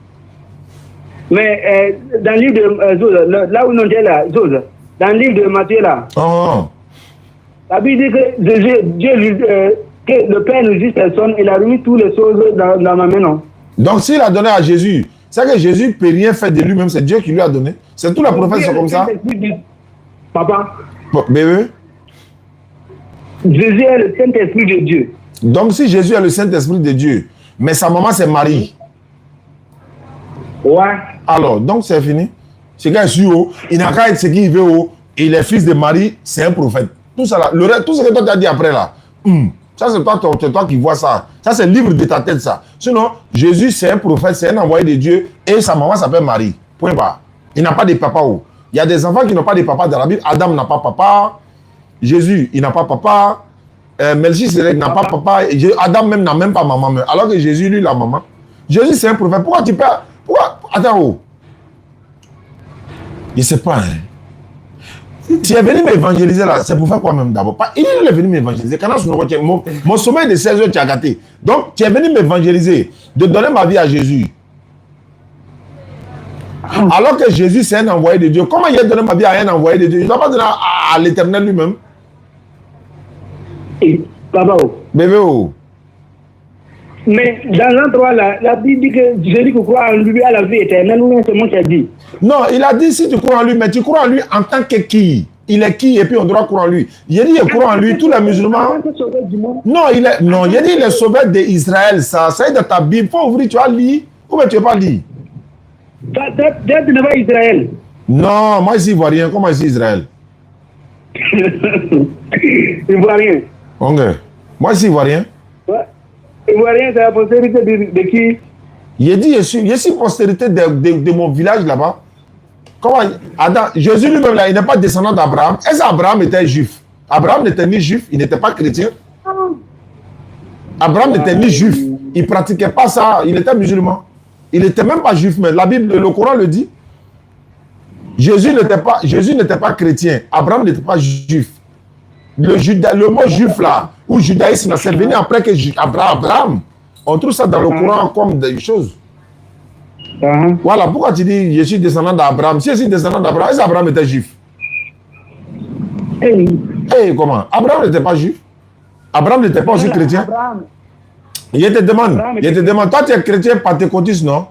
Mais dans le livre de là où nous sommes là, dans le livre de Matthieu là, la Bible dit que Dieu, que le Père nous dit personne, il a remis toutes les choses dans ma main, non? Donc s'il a donné à Jésus, c'est que Jésus ne peut rien faire de lui-même, c'est Dieu qui lui a donné. C'est tous les prophètes sont comme ça. Papa. Bébé. Jésus est le Saint-Esprit de Dieu. Donc si Jésus est le Saint-Esprit de Dieu, mais sa maman c'est Marie. Ouais. Alors, donc c'est fini. C'est qu'il est haut, il n'a qu'à être ce qu'il veut haut. Il est fils de Marie, c'est un prophète. Tout ça là, tout ce que toi tu as dit après là, ça c'est toi qui vois ça. Ça c'est libre de ta tête ça. Sinon, Jésus c'est un prophète, c'est un envoyé de Dieu et sa maman s'appelle Marie. Point barre. Il n'a pas de papa. Il y a des enfants qui n'ont pas de papa dans la Bible. Adam n'a pas papa. Jésus, il n'a pas papa. Melchisedec n'a pas papa. Adam même n'a même pas maman. Alors que Jésus, lui, la maman. Jésus, c'est un prophète. Pourquoi tu peux... Attends, je ne sais pas. Tu es venu m'évangéliser là. C'est pour faire quoi même d'abord? Il est venu m'évangéliser. Mon sommeil de 16 heures, tu as gâté. Donc, tu es venu m'évangéliser. De donner ma vie à Jésus. Alors que Jésus, c'est un envoyé de Dieu. Comment il a donné ma vie à un envoyé de Dieu? Il ne doit pas donner à l'Éternel lui-même. Papa. Bébé. Mais dans l'endroit là, la Bible dit que Jésus qui croit en lui a la vie éternelle, ou c'est moi qui ai dit? Non, il a dit si tu crois en lui, mais tu crois en lui en tant que qui? Il est qui et puis on doit croire en lui. Il a dit il croit en lui, tous les musulmans. Non, il a dit il est sauveur d'Israël. Ça est dans ta Bible. Il faut ouvrir, tu as lu ou bien tu n'as pas lu? Tu n'es pas Israël. Non, moi ici, Ivoirien. Comment ici, Israël? Ivoirien. Ok. Moi ici, Ivoirien. Ouais. Ivoirien, c'est la postérité de qui? Il a dit je suis postérité de mon village là-bas. Comment? Adam, Jésus lui-même, là, il n'est pas descendant d'Abraham. Est-ce qu'Abraham était juif? Abraham n'était ni juif, il n'était pas chrétien. Abraham n'était ni juif. Il ne pratiquait pas ça, il était musulman. Il n'était même pas juif, mais la Bible, le Coran le dit. Jésus n'était pas chrétien. Abraham n'était pas juif. Le mot juif là, ou judaïsme, c'est venu après que Abraham. On trouve ça dans le Coran comme des choses. Voilà, pourquoi tu dis je suis descendant d'Abraham? Si je suis descendant d'Abraham, est-ce qu'Abraham était juif? Comment? Abraham n'était pas juif. Abraham n'était pas aussi chrétien. Il te demande, toi tu es chrétien pentecôtiste, non?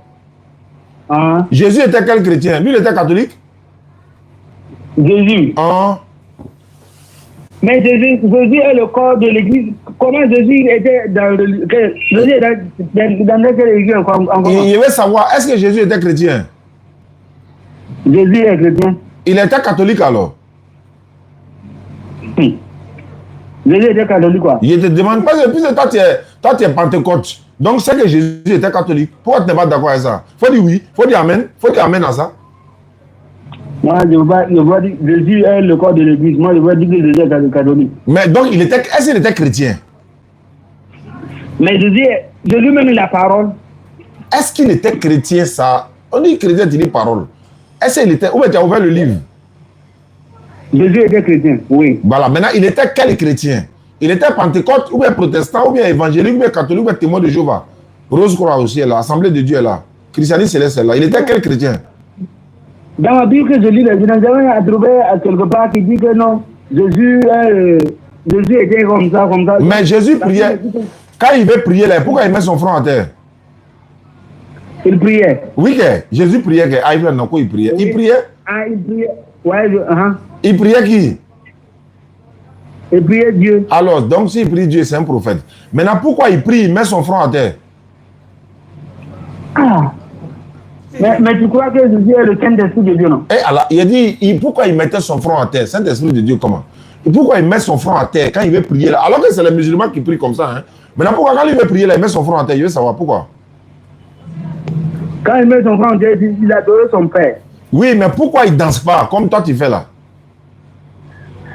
Jésus était quel chrétien? Lui, il était catholique? Jésus. Mais Jésus est le corps de l'église. Comment Jésus était dans quelle église encore? Il veut savoir, est-ce que Jésus était chrétien? Jésus est chrétien. Il était catholique alors? Jésus était catholique quoi? Il te demande, parce que puisque toi tu es pentecôte, donc c'est que Jésus était catholique. Pourquoi tu n'es pas d'accord avec ça? Faut dire oui, faut dire amen, faut dire amen à ça. Moi, je vois dire Jésus est le corps de l'église. Moi, je vois dire que Jésus est catholique. Mais donc, est-ce qu'il était chrétien? Mais Jésus lui-même la parole. Est-ce qu'il était chrétien, ça? On dit chrétien, tu dis parole. Est-ce qu'il était... Où tu as ouvert le livre? Jésus était chrétien, oui. Voilà, maintenant, il était quel chrétien? Il était pentecôte, ou bien protestant, ou bien évangélique, ou bien catholique, ou bien témoin de Jéhovah. Rose-Croix aussi est là, Assemblée de Dieu est là. Christianisme céleste est là. Il était quel chrétien? Dans la Bible que je lis, je n'ai jamais trouvé à quelque part qui dit que non, Jésus était comme ça. Mais Jésus priait. Quand il veut prier, là, pourquoi il met son front à terre? Il priait. Oui, Jésus priait. Il priait. Il priait. Il priait. Ouais, Il priait qui? Il priait Dieu. Alors, donc s'il prie Dieu, c'est un prophète. Maintenant, pourquoi il prie, il met son front à terre? Mais tu crois que Jésus est le Saint-Esprit de Dieu, non? Alors, il a dit, pourquoi il mettait son front à terre? Saint-Esprit de Dieu, comment? Pourquoi il met son front à terre quand il veut prier là? Alors que c'est les musulmans qui prient comme ça. Hein? Maintenant, pourquoi quand il veut prier là, il met son front à terre? Il veut savoir pourquoi. Quand il met son front à terre, il adore son père. Oui, mais pourquoi il ne danse pas comme toi tu fais là?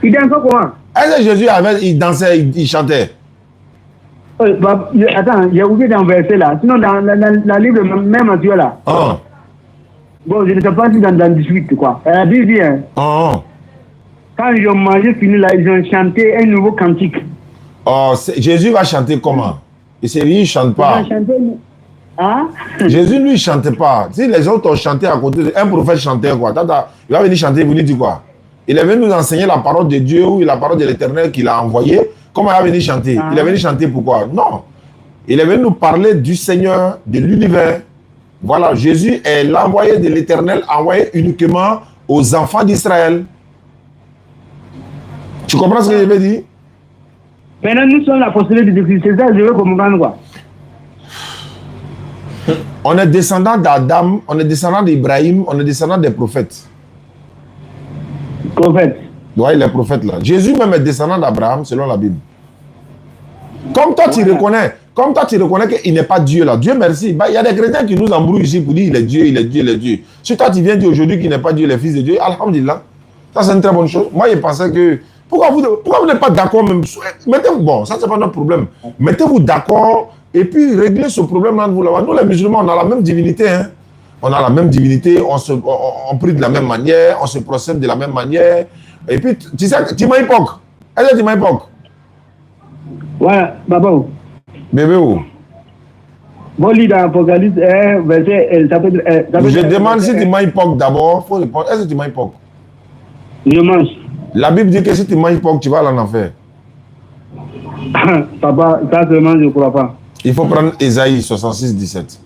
Il danse comment? Est-ce que Jésus il dansait, il chantait? Attends, j'ai oublié d'un verset là. Sinon, dans la livre même Matthieu là. Bon, je ne sais pas si dans 18 quoi. Elle a dit bien. Quand ils ont mangé fini là, ils ont chanté un nouveau cantique. Jésus va chanter comment? Et c'est lui, il ne chante pas. Jésus, lui, il ne chantait pas. Si les autres ont chanté à côté, un prophète chantait quoi? Il va venir chanter, il vous dit quoi? Il est venu nous enseigner la parole de Dieu ou la parole de l'Éternel qu'il a envoyé. Comment il va venir chanter? Il est venu chanter pourquoi? Non. Il est venu nous parler du Seigneur, de l'univers. Voilà, Jésus est l'envoyé de l'Éternel, envoyé uniquement aux enfants d'Israël. Tu comprends ce que je veux dire? Maintenant, nous sommes la postérité de Christ. C'est ça, je veux comprendre quoi? On est descendant d'Adam, on est descendant d'Ibrahim, on est descendant des prophètes. Prophètes. Ouais, les prophètes là. Jésus même est descendant d'Abraham selon la Bible. Comme toi, tu reconnais qu'il n'est pas Dieu là. Dieu merci. Bah, il y a des chrétiens qui nous embrouillent ici pour dire il est Dieu, il est Dieu, il est Dieu. Si toi tu viens dire aujourd'hui qu'il n'est pas Dieu, il est fils de Dieu, alhamdulillah. Ça c'est une très bonne chose. Moi je pensais que... Pourquoi vous n'êtes pas d'accord même? Mettez-vous, bon, ça c'est pas notre problème. Mettez-vous d'accord et puis réglez ce problème entre vous là-bas. Nous les musulmans, on a la même divinité. Hein? On a la même divinité, on prie de la même manière, on se procède de la même manière. Et puis, tu sais, tu m'as époque. Est-ce que tu m'as époque? Ouais, Babo. Bébé où? Bon, lit dans l'Apocalypse, verset, je demande si tu m'as époque d'abord. Il faut répondre. Est-ce que tu m'as époque? Je mange. La Bible dit que si tu m'as époque, tu vas aller en enfer. Papa, ça seulement, je ne crois pas. Il faut prendre Ésaïe 66, 17.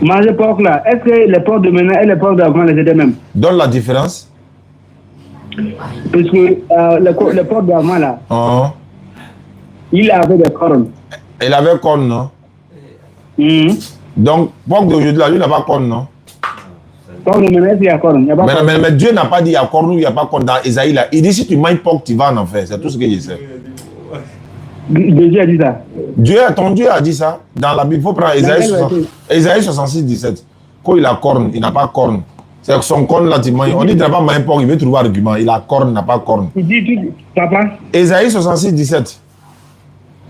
Manger porc là, est-ce que les porcs de maintenant et les porcs d'avant les étaient mêmes? Donne la différence. Parce que les porcs d'avant là, il avait des cornes. Il avait cornes, non? Donc, porc d'aujourd'hui là, lui n'a pas cornes, non? Porc de maintenant, est-ce qu'il y a cornes? Mais Dieu n'a pas dit il y a cornes ou il n'y a pas cornes dans Ésaïe là. Il dit si tu manges porc, tu vas en enfer. C'est tout ce que je sais. Dieu a dit ça. Ton Dieu a dit ça. Dans la Bible, il faut prendre Ésaïe 66, 17. Quand il a corne, il n'a pas corne. C'est que son corne là, tu manges. On dit qu'il n'a pas manger porc, il veut trouver un argument. Il a corne, il n'a pas corne. Il dit, papa. Ésaïe 66, 17.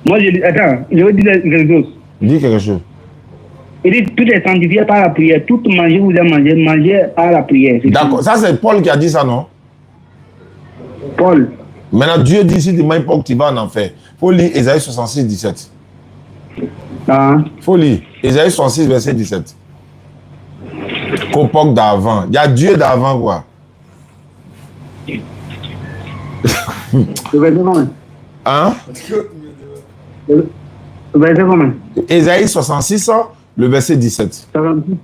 Moi, je dis, attends, je veux dire quelque chose. Dis quelque chose. Il dit, tout est sanctifié par la prière. Tout manger, vous avez mangé, manger par la prière. D'accord, ça c'est Paul qui a dit ça, non? Paul. Maintenant, Dieu dit si tu manges porc, tu vas en enfer. Il faut lire Ésaïe 66, 17. Il faut lire Ésaïe 66, verset 17. Qu'au porc d'avant. Il y a Dieu d'avant, quoi. Le verset combien? Hein? Le verset combien? Ésaïe 66, le verset 17. 66.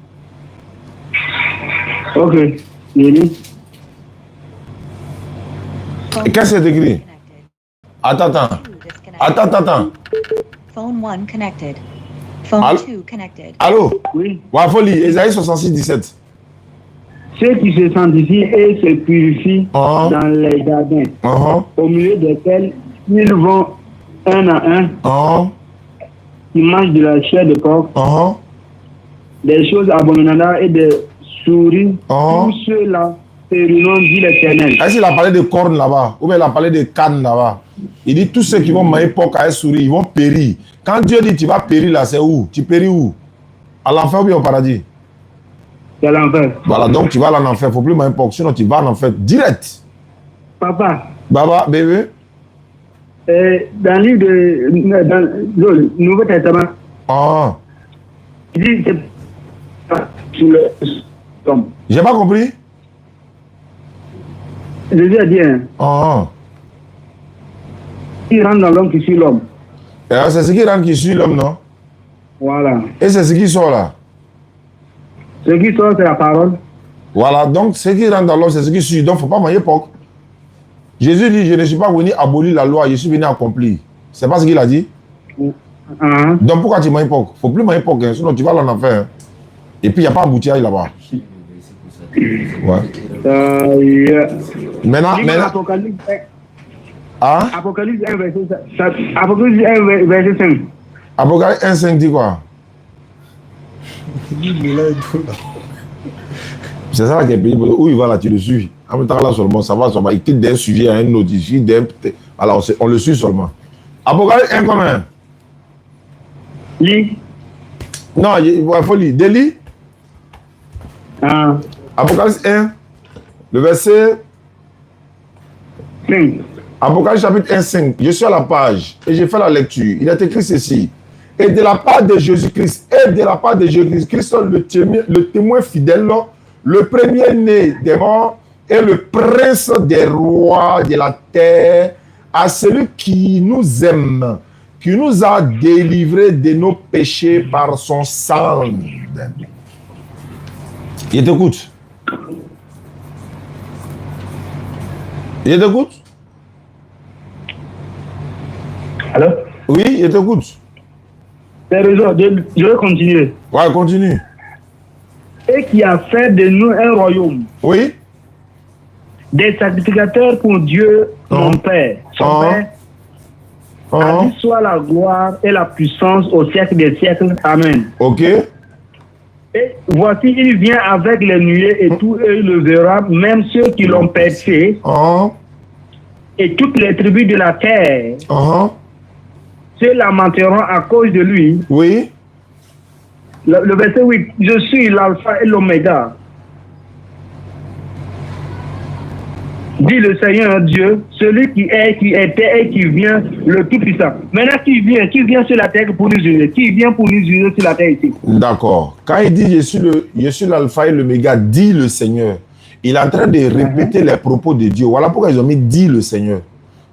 Ok. Je lis. Qu'est-ce que c'est écrit? Attends. Phone 1 connected. Phone 2 connected. Allô? Oui. Ouais, faut lire Ésaïe 66, 17. Ceux qui se sanctifient et se purifient dans les jardins, au milieu desquels ils vont un à un, qui mangent de la chair de porc, des choses abominables et des souris, tous ceux-là périront, dit l'Éternel. Est-ce qu'il a parlé de cornes là-bas? Ou bien il a parlé de cannes là-bas? Il dit tous ceux qui vont manger porc à souris, ils vont périr. Quand Dieu dit tu vas périr là, c'est où? Tu péris où? À l'enfer ou bien au paradis? C'est à l'enfer. Voilà, donc tu vas aller en enfer. Il ne faut plus manger porc, sinon tu vas en enfer direct. Papa. Baba, bébé. Dans le livre dans le Nouveau Testament, il dit que sur le tombe. J'ai pas compris. Jésus a dit, il rentre dans l'homme qui suit l'homme. C'est ce qui rentre qui suit l'homme, non? Voilà. Et c'est ce qui sort là? Ce qui sort, c'est la parole. Voilà, donc ce qui rentre dans l'homme, c'est ce qui suit. Donc, il ne faut pas manger porc. Jésus dit, je ne suis pas venu abolir la loi, je suis venu accomplir. C'est pas ce qu'il a dit? Donc, pourquoi tu manges porc? Il ne faut plus manger porc, hein, sinon tu vas en enfer. Hein. Et puis, il n'y a pas embouteillage là-bas. Ouais. Maintenant. Apocalypse 1, verset 5. Apocalypse 1, verset 5. Apocalypse 1, 5 dit quoi? C'est ça qui est payé. Où il va là, tu le suis. En même temps, là seulement, ça va seulement. Il quitte d'un sujet à un autre. Alors, on le suit seulement. Apocalypse 1 combien? Lis. Non, il faut lire. Délit. Apocalypse 1, le verset 5. Apocalypse chapitre 1, 5. Je suis à la page et j'ai fait la lecture. Il est écrit ceci. Et de la part de Jésus-Christ, le témoin fidèle, le premier-né des morts et le prince des rois de la terre, à celui qui nous aime, qui nous a délivrés de nos péchés par son sang. Il t'écoute. Il t'écoute? Allô? Oui, il t'écoute. C'est raison, je vais continuer. Ouais, continue. Et qui a fait de nous un royaume. Oui. des sacrificateurs pour Dieu, mon Père. Son Père. À lui soit la gloire et la puissance au siècle des siècles. Amen. Ok. Et voici, il vient avec les nuées et tout eux le verra, même ceux qui l'ont percé, et toutes les tribus de la terre. Ceux lamenteront à cause de lui. Oui. Le verset 8, je suis l'alpha et l'oméga. Dit le Seigneur Dieu, celui qui est, qui était et qui vient, le Tout-Puissant. Maintenant, qui vient sur la terre pour nous juger? Qui vient pour nous juger sur la terre ici? D'accord. Quand il dit je suis l'alpha et l'oméga, dit le Seigneur, il est en train de répéter les propos de Dieu. Voilà pourquoi ils ont mis dit le Seigneur.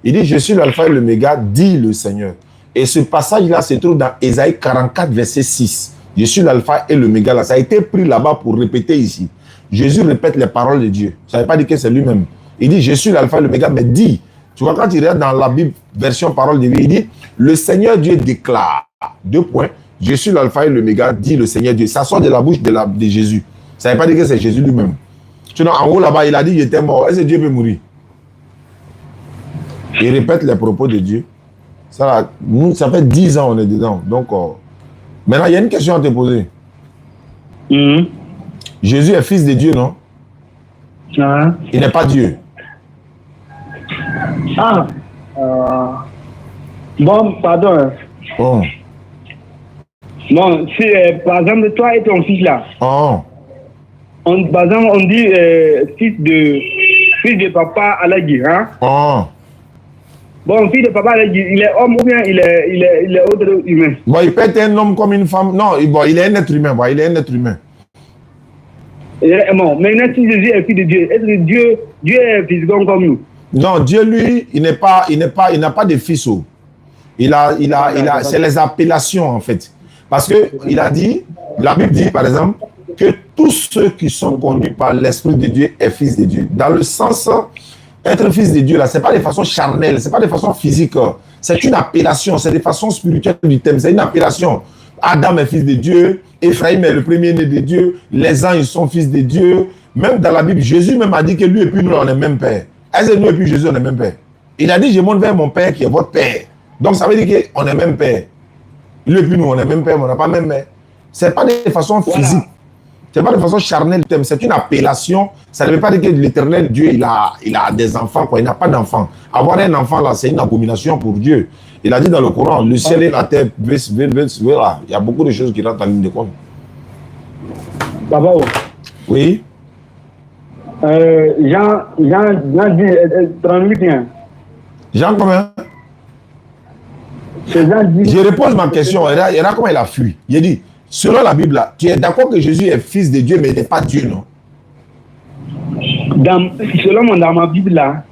Il dit je suis l'alpha et l'oméga, dit le Seigneur. Et ce passage-là se trouve dans Ésaïe 44, verset 6. Je suis l'alpha et l'oméga. Là, ça a été pris là-bas pour répéter ici. Jésus répète les paroles de Dieu. Ça ne veut pas dire que c'est lui-même. Il dit, je suis l'alpha et l'oméga, mais dit, tu vois, quand tu regardes dans la Bible, version parole de Dieu, il dit, le Seigneur Dieu déclare, 2 points, je suis l'alpha et l'oméga, dit le Seigneur Dieu. Ça sort de la bouche de Jésus. Ça ne veut pas dire que c'est Jésus lui-même. Sinon, en haut là-bas, il a dit, j'étais mort. Est-ce que Dieu peut mourir? Il répète les propos de Dieu. Ça, nous, ça fait 10 ans on est dedans. Donc, maintenant, il y a une question à te poser. Jésus est fils de Dieu, non? Il n'est pas Dieu. Bon, pardon. Bon, si par exemple, toi et ton fils là, oh. par exemple, on dit fils de papa Alagi, hein? Oh. Bon, fils de papa Alagi, il est homme ou bien il est autre humain? Bon, il peut être un homme comme une femme. Non, bon, il est un être humain. Bon, il est un être humain. Bon, maintenant, si Jésus est fils de Dieu, est-ce que Dieu est physiquement comme nous? Non, Dieu, lui, il n'a pas de fils. C'est les appellations, en fait. Parce que il a dit, la Bible dit, par exemple, que tous ceux qui sont conduits par l'Esprit de Dieu est fils de Dieu. Dans le sens, être fils de Dieu, là, c'est pas de façon charnelle, c'est pas de façon physique. C'est une appellation, c'est de façon spirituelle du thème, c'est une appellation. Adam est fils de Dieu, Ephraïm est le premier-né de Dieu, les anges sont fils de Dieu. Même dans la Bible, Jésus même a dit que lui et puis nous, on est même père. Est-ce que nous et puis Jésus, on est même père? Il a dit, je monte vers mon père qui est votre père. Donc ça veut dire qu'on est même père. Lui et puis nous, on est même père, mais on n'a pas même mère. Ce n'est pas de façon physique. Ce n'est pas de façon charnelle. C'est une appellation. Ça ne veut pas dire que l'éternel Dieu, il a des enfants, quoi. Il n'a pas d'enfants. Avoir un enfant, là, c'est une abomination pour Dieu. Il a dit dans le Coran, le ciel et la terre, voilà. Il y a beaucoup de choses qui rentrent en ligne de compte. Papa, oui. Jean 38 ans. Jean combien? Je repose ma question. Il y a comment il a fui. Il dit, selon la Bible, là, tu es d'accord que Jésus est fils de Dieu, mais il n'est pas Dieu, non? Dans ma Bible, là,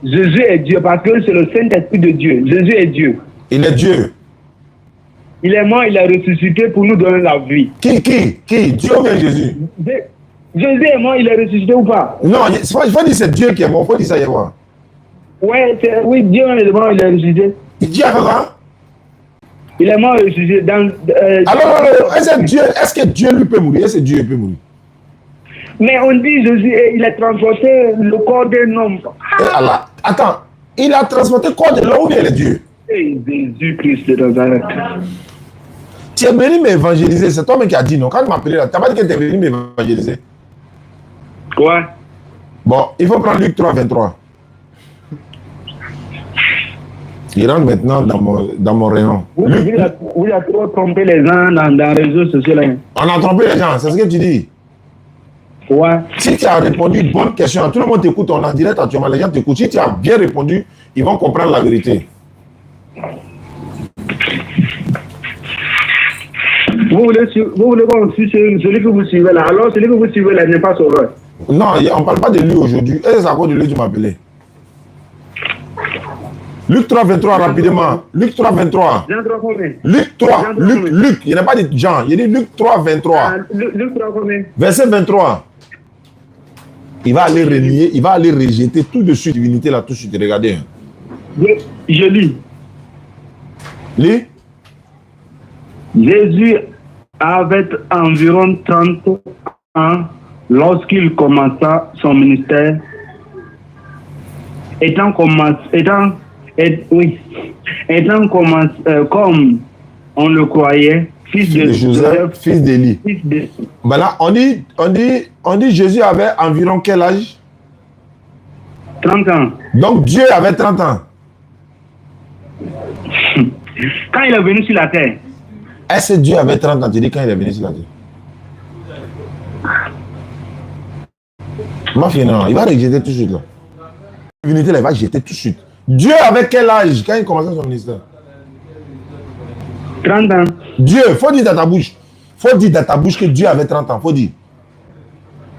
Jésus est Dieu parce que c'est le Saint-Esprit de Dieu. Jésus est Dieu. Il est Dieu. Il est mort, il a ressuscité pour nous donner la vie. Qui? Dieu ou bien Jésus? Jésus est mort, il est ressuscité ou pas? Non, il faut dire que c'est Dieu qui est mort. Il faut dire ça, il y a quoi? Oui, Dieu est mort, il est ressuscité. Dieu a quoi? Il est mort, ressuscité. Alors, est-ce que Dieu lui peut mourir? Est-ce que Dieu peut mourir? Mais on dit Jésus, il a transporté le corps d'un homme. Allah. Attends, il a transporté le corps de l'homme ou bien le Dieu? Jésus-Christ de Nazareth. Tu es venu m'évangéliser, c'est toi qui as dit non. Quand tu m'as appelé là, tu n'as pas dit que tu es venu m'évangéliser. Quoi? Bon, il faut prendre Luc 3, 23. Il rentre maintenant dans mon rayon. Vous avez trop trompé les gens dans les réseaux sociaux. Là. On a trompé les gens, c'est ce que tu dis. Ouais. Si tu as répondu une bonne question, tout le monde t'écoute, on est en direct actuellement, les gens t'écoutent. Si tu as bien répondu, ils vont comprendre la vérité. Vous voulez qu'on suive celui que vous suivez là. Alors celui que vous suivez là n'est pas sauveur. Non, on ne parle pas de lui aujourd'hui. Et c'est à cause de lui que tu m'as appelé. Luc 3, 23, rapidement. Luc 3, 23. Jean 3 combien? Luc 3, Luc. Il n'a pas dit Jean, il dit Luc 3, 23. Luc 3 combien? Verset 23. Il va aller renier, il va aller rejeter tout de suite divinité là, tout de suite. Regardez. Je lis. Lis. Jésus avait environ 30 ans lorsqu'il commença son ministère, comme on le croyait, fils de Joseph, fils d'Élie. Voilà, on dit Jésus avait environ quel âge? 30 ans. Donc Dieu avait 30 ans. Quand il est venu sur la terre. Est-ce que Dieu avait 30 ans? Tu dis quand il est venu sur la terre? Ma fille, non, il va rejeter tout de suite là. L'unité là, il va jeter tout de suite. Dieu avait quel âge quand il commençait son ministère? 30 ans. Dieu, faut dire dans ta bouche. Faut dire dans ta bouche que Dieu avait 30 ans. Faut dire.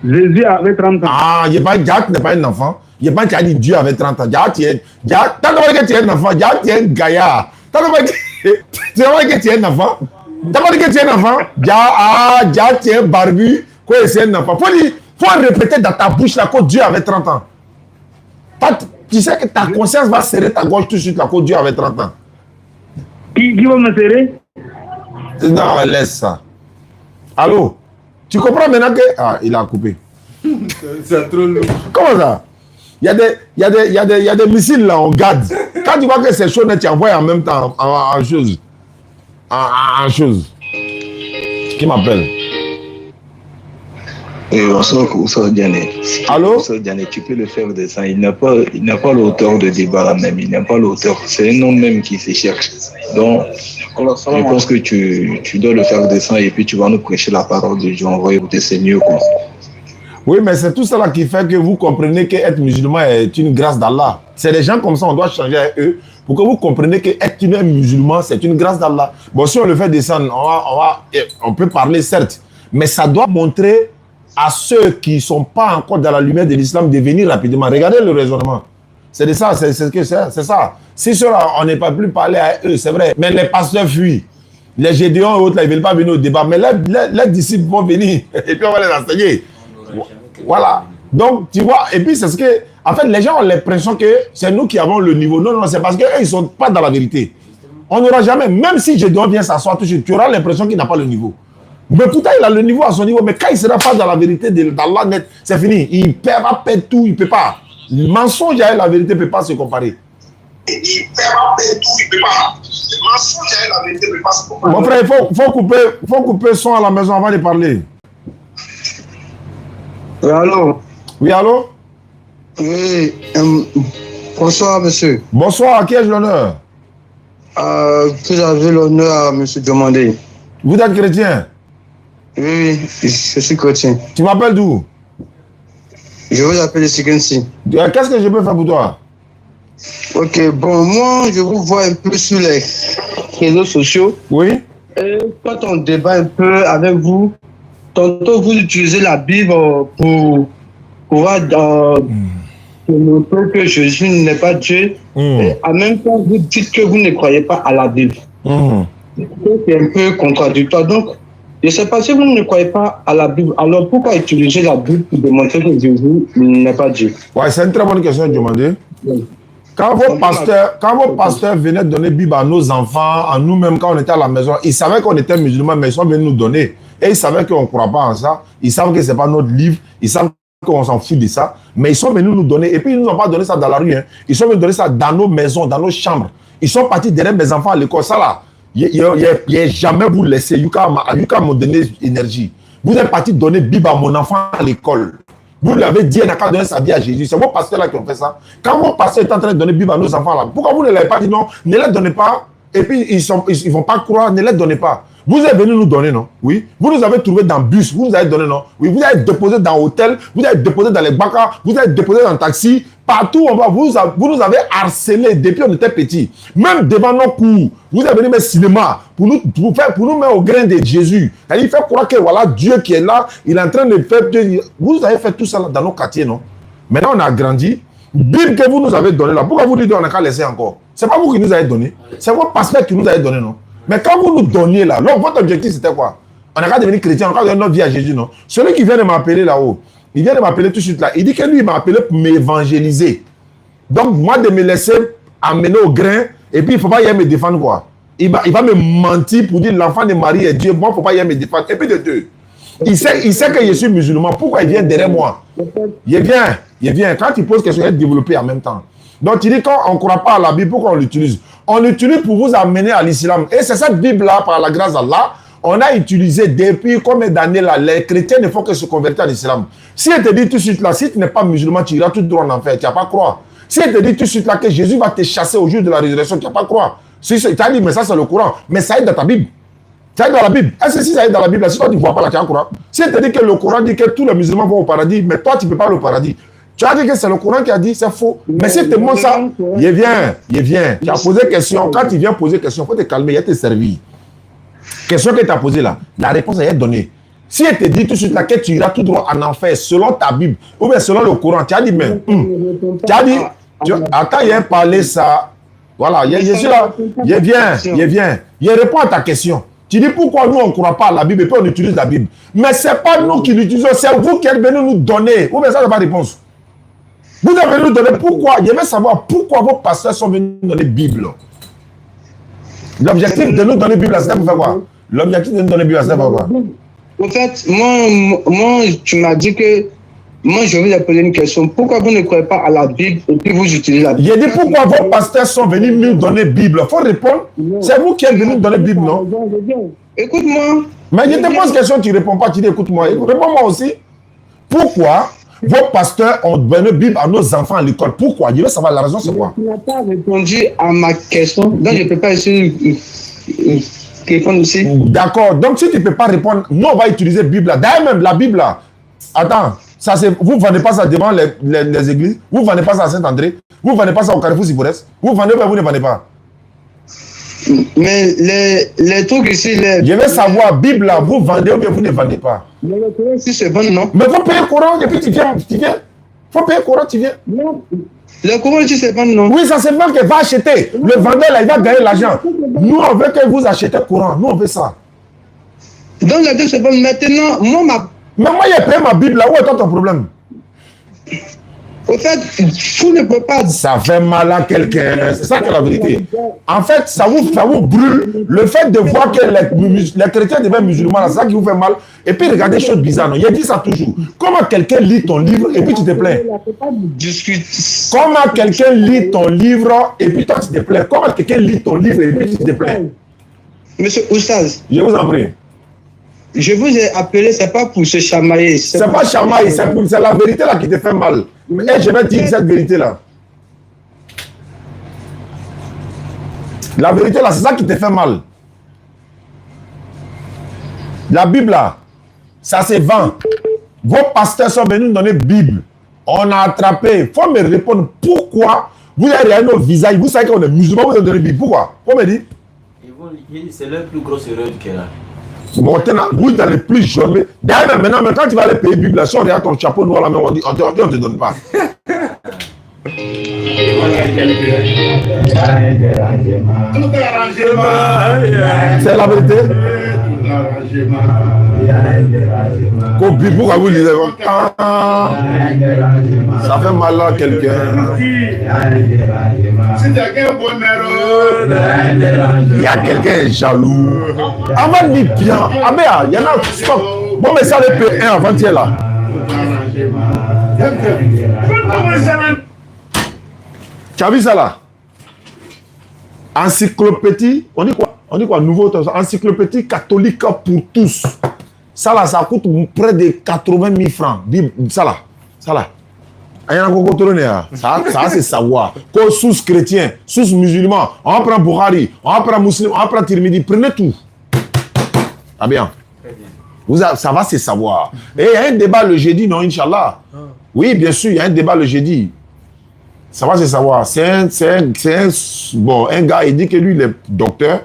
Jésus avait 30 ans. Ah, Jacques n'est pas un enfant. Il n'est pas qui a dit Dieu avait 30 ans. T'as compris que tu es un enfant. Tu es un gaillard. T'as compris que tu es un enfant. T'as compris que tu es un enfant. Tu es un barbu. Quoi, c'est un enfant. Faut répéter dans ta bouche là que Dieu avait 30 ans. Tu sais que ta conscience va serrer ta gorge tout de suite là que Dieu avait 30 ans. Qui va me serrer? Non, laisse ça. Allô? Tu comprends maintenant que... Ah, il a coupé. C'est trop lourd. Comment ça? Il y a des missiles là, on garde. Quand tu vois que c'est chaud, tu envoies en même temps en chose. En chose. Qui m'appelle? Bonsoir Diané. Allô? Bonsoir Diané, tu peux le faire descendre. Il n'a pas l'auteur de débat là même. Il n'a pas l'auteur. C'est un homme même qui se cherche. Donc, je pense que tu dois le faire descendre et puis tu vas nous prêcher la parole de Dieu. On va écouter, c'est mieux quoi. Oui, mais c'est tout cela qui fait que vous comprenez qu'être musulman est une grâce d'Allah. C'est des gens comme ça, on doit changer avec eux pour que vous compreniez qu'être musulman, c'est une grâce d'Allah. Bon, si on le fait descendre, on peut parler certes, mais ça doit montrer à ceux qui ne sont pas encore dans la lumière de l'islam de venir rapidement. Regardez le raisonnement. C'est de ça, c'est ça. Si ceux-là, on n'est pas plus parler à eux, c'est vrai. Mais les pasteurs fuient. Les Gédéons et autres, là, ils ne veulent pas venir au débat. Mais les disciples vont venir et puis on va les enseigner. Voilà. Donc, tu vois, et puis c'est ce que... En fait, les gens ont l'impression que c'est nous qui avons le niveau. Non, c'est parce qu'eux, ils ne sont pas dans la vérité. On n'aura jamais, même si Gédéon vient s'asseoir tout de suite, tu auras l'impression qu'il n'a pas le niveau. Mais pourtant, il a le niveau à son niveau. Mais quand il ne sera pas dans la vérité d'Allah net, c'est fini. Il va perdre tout, il ne peut pas. Le mensonge et la vérité ne peuvent pas se comparer. Mon frère, il faut couper le son à la maison avant de parler. Oui, allô? Oui, allô? Oui, bonsoir, monsieur. Bonsoir, à qui ai-je l'honneur? Vous avez l'honneur à monsieur Diomandé. Vous êtes chrétien? Oui, je suis chrétien. Tu m'appelles d'où? Je vous appelle de Sigensi. Qu'est-ce que je peux faire pour toi? Ok, bon, moi, je vous vois un peu sur les réseaux sociaux. Oui. Et quand on débat un peu avec vous, tantôt vous utilisez la Bible pour montrer que Jésus n'est pas Dieu. Et en même temps, vous dites que vous ne croyez pas à la Bible. C'est un peu contradictoire. Donc, je ne sais pas si vous ne croyez pas à la Bible. Alors, pourquoi utiliser la Bible pour démontrer que Jésus n'est pas Dieu? Ouais, c'est une très bonne question, Diomandé. Quand vos pasteurs venaient donner Bible à nos enfants, à nous-mêmes, quand on était à la maison, ils savaient qu'on était musulmans, mais ils sont venus nous donner. Et ils savaient qu'on ne croit pas en ça. Ils savent que ce n'est pas notre livre. Ils savent qu'on s'en fout de ça. Mais ils sont venus nous donner. Et puis, ils ne nous ont pas donné ça dans la rue. Hein. Ils sont venus donner ça dans nos maisons, dans nos chambres. Ils sont partis derrière mes enfants à l'école. Ça, là, jamais vous laisser. Yuka m'a donné énergie. Vous êtes parti donner Bible à mon enfant à l'école. Vous lui avez dit, il n'a qu'à donner sa vie à Jésus. C'est vos pasteurs là qui ont fait ça. Quand vos pasteurs étaient en train de donner Bible à nos enfants là, pourquoi vous ne l'avez pas dit non? Ne les donnez pas. Et puis, ils ne vont pas croire, ne les donnez pas. Vous êtes venu nous donner, non? Oui. Vous nous avez trouvé dans le bus, vous nous avez donné, non? Oui. Vous avez déposé dans l'hôtel, vous avez déposé dans les bacs, vous avez déposé dans le taxi. Partout, on va, vous nous avez harcelé depuis on était petits. Même devant nos cours, vous avez venu mettre cinéma pour nous mettre au grain de Jésus. Il fait croire que voilà, Dieu qui est là, il est en train de faire. Vous avez fait tout ça dans nos quartiers, non? Maintenant, on a grandi. Bible que vous nous avez donné là, pourquoi vous dites qu'on a qu'à laisser encore? C'est pas vous qui nous avez donné, c'est vos pasteurs qui nous avez donné, non? Mais quand vous nous donniez là, donc votre objectif c'était quoi? On n'a qu'à devenir chrétien, on n'a qu'à donner notre vie à Jésus, non? Celui qui vient de m'appeler là-haut, il vient de m'appeler tout de suite là, il dit que lui il m'a appelé pour m'évangéliser. Donc moi de me laisser amener au grain, et puis il ne faut pas y aller me défendre quoi. Il va me mentir pour dire l'enfant de Marie est Dieu, moi il ne faut pas y aller me défendre. Et puis de deux, Il sait que je suis musulman. Pourquoi il vient derrière moi? Il vient. Quand il pose question, il est développé en même temps. Donc, il dit quand on ne croit pas à la Bible, pourquoi on l'utilise? On l'utilise pour vous amener à l'islam. Et c'est cette Bible-là, par la grâce d'Allah, on a utilisé depuis combien d'années là, les chrétiens ne font que se convertir à l'islam. Si elle te dit tout de suite là, si tu n'es pas musulman, tu iras tout droit en enfer, tu n'as pas à croire. Si elle te dit tout de suite là que Jésus va te chasser au jour de la résurrection, tu n'as pas à croire. Si tu as dit, mais ça c'est le Coran, mais ça est dans ta Bible. Ça est dans la Bible. Est-ce que si ça est dans la Bible, si toi tu ne vois pas là, tu as un Coran? Si elle te dit que le Coran dit que tous les musulmans vont au paradis, mais toi tu ne peux pas aller au paradis. Tu as dit que c'est le Coran qui a dit, c'est faux. Mais si tu te montres ça, il vient. Tu as posé question. Quand il vient poser question, il faut te calmer, il va te servir. Question que tu as posée là, la réponse est donnée. Si elle te dit tout de suite là que tu iras tout droit en enfer selon ta Bible, ou bien selon le Coran, tu as dit, mais. Tu as dit, attends, il a parlé ça. Voilà, je suis là. Il vient. Il répond à ta question. Tu dis pourquoi nous on ne croit pas à la Bible et puis on utilise la Bible. Mais ce n'est pas nous qui l'utilisons, c'est vous qui êtes venus nous donner. Ou bien ça, c'est pas réponse. Vous êtes venus nous donner pourquoi. Je veux savoir pourquoi vos pasteurs sont venus nous donner la Bible. L'objectif de nous donner la Bible, c'est pour faire quoi? L'objectif de nous donner la Bible, c'est pour faire quoi? En fait, moi, tu m'as dit que moi, je vais poser une question. Pourquoi vous ne croyez pas à la Bible et puis vous utilisez la Bible? J'ai dit pourquoi vos pasteurs sont venus nous donner la Bible. Il faut répondre. C'est vous qui êtes venus nous donner la Bible, non? Écoute-moi. Mais je te pose une question, tu ne réponds pas, tu dis écoute-moi. Réponds-moi aussi. Pourquoi vos pasteurs ont donné la Bible à nos enfants à l'école? Pourquoi? Je veux savoir la raison, c'est quoi? Tu n'as pas répondu à ma question. Donc, je ne peux pas essayer de répondre aussi. D'accord. Donc, si tu ne peux pas répondre, nous, on va utiliser la Bible. D'ailleurs, même la Bible, là. Attends. Ça, vous ne vendez pas ça devant les églises? Vous ne vendez pas ça à Saint-André? Vous ne vendez pas ça au Carrefour Sibourès? Vous vendez ou vous ne vendez pas? Mais les trucs ici... Je veux savoir, Bible là, vous vendez ou bien vous ne vendez pas? Mais le Coran ici, c'est bon, non? Mais il faut payer le Coran et puis tu viens. Il faut payer le Coran, tu viens. Non. Le Coran ici, c'est bon, non? Oui, ça c'est bon qu'il va acheter. Le vendeur là, il va gagner l'argent. Nous, on veut que vous achetez le Coran. Nous, on veut ça. Donc, les deux, c'est bon. Maintenant, moi, Mais moi, j'ai payé ma Bible là. Où est ton problème? Au fait, vous ne pouvez pas... Ça fait mal à quelqu'un. C'est ça que la vérité. En fait, ça vous brûle. Le fait de voir que les chrétiens deviennent musulmans, c'est ça qui vous fait mal. Et puis, regardez des choses bizarres. Non? Il a dit ça toujours. Comment quelqu'un lit ton livre et puis tu te plains? Comment quelqu'un lit ton livre et puis toi tu te plains? Comment quelqu'un lit ton livre et puis tu te plains? Monsieur Oustaz, je vous en prie. Je vous ai appelé, c'est pas pour se chamailler. C'est pas chamailler, c'est la vérité là qui te fait mal. Mais je vais dire cette vérité là. La vérité là, c'est ça qui te fait mal. La Bible là, ça se vend. Vos pasteurs sont venus nous donner la Bible. On a attrapé. Il faut me répondre pourquoi vous avez regardé nos visages. Vous savez qu'on est musulmans, vous avez donné la Bible. Pourquoi? Faut me dire. C'est leur plus grosse erreur du Kéra. Vous n'allez plus jamais. D'ailleurs, maintenant, quand tu vas aller payer Bible, si on regarde ton chapeau noir, on dit, on ne te donne pas. C'est la vérité. Pourquoi vous lisez ça fait mal à quelqu'un. Il y a quelqu'un jaloux. Avant de dire bien, il y en a stop. Bon, mais ça le P1 avant-hier là. Tu as vu ça là? Encyclopédie, on dit quoi? On dit quoi? Nouveau, encyclopédie catholique pour tous. Ça là, ça coûte près de 80 000 francs. Ça là. Ça c'est savoir. Comme sous chrétien, sous musulman, on prend Bukhari, on prend musulman, on prend Tirmidhi, prenez tout. Ah bien. Ça va se savoir. Et il y a un débat le jeudi, non, Inch'Allah. Oui, bien sûr, il y a un débat le jeudi. Ça va se savoir. C'est un gars, il dit que lui, il est docteur.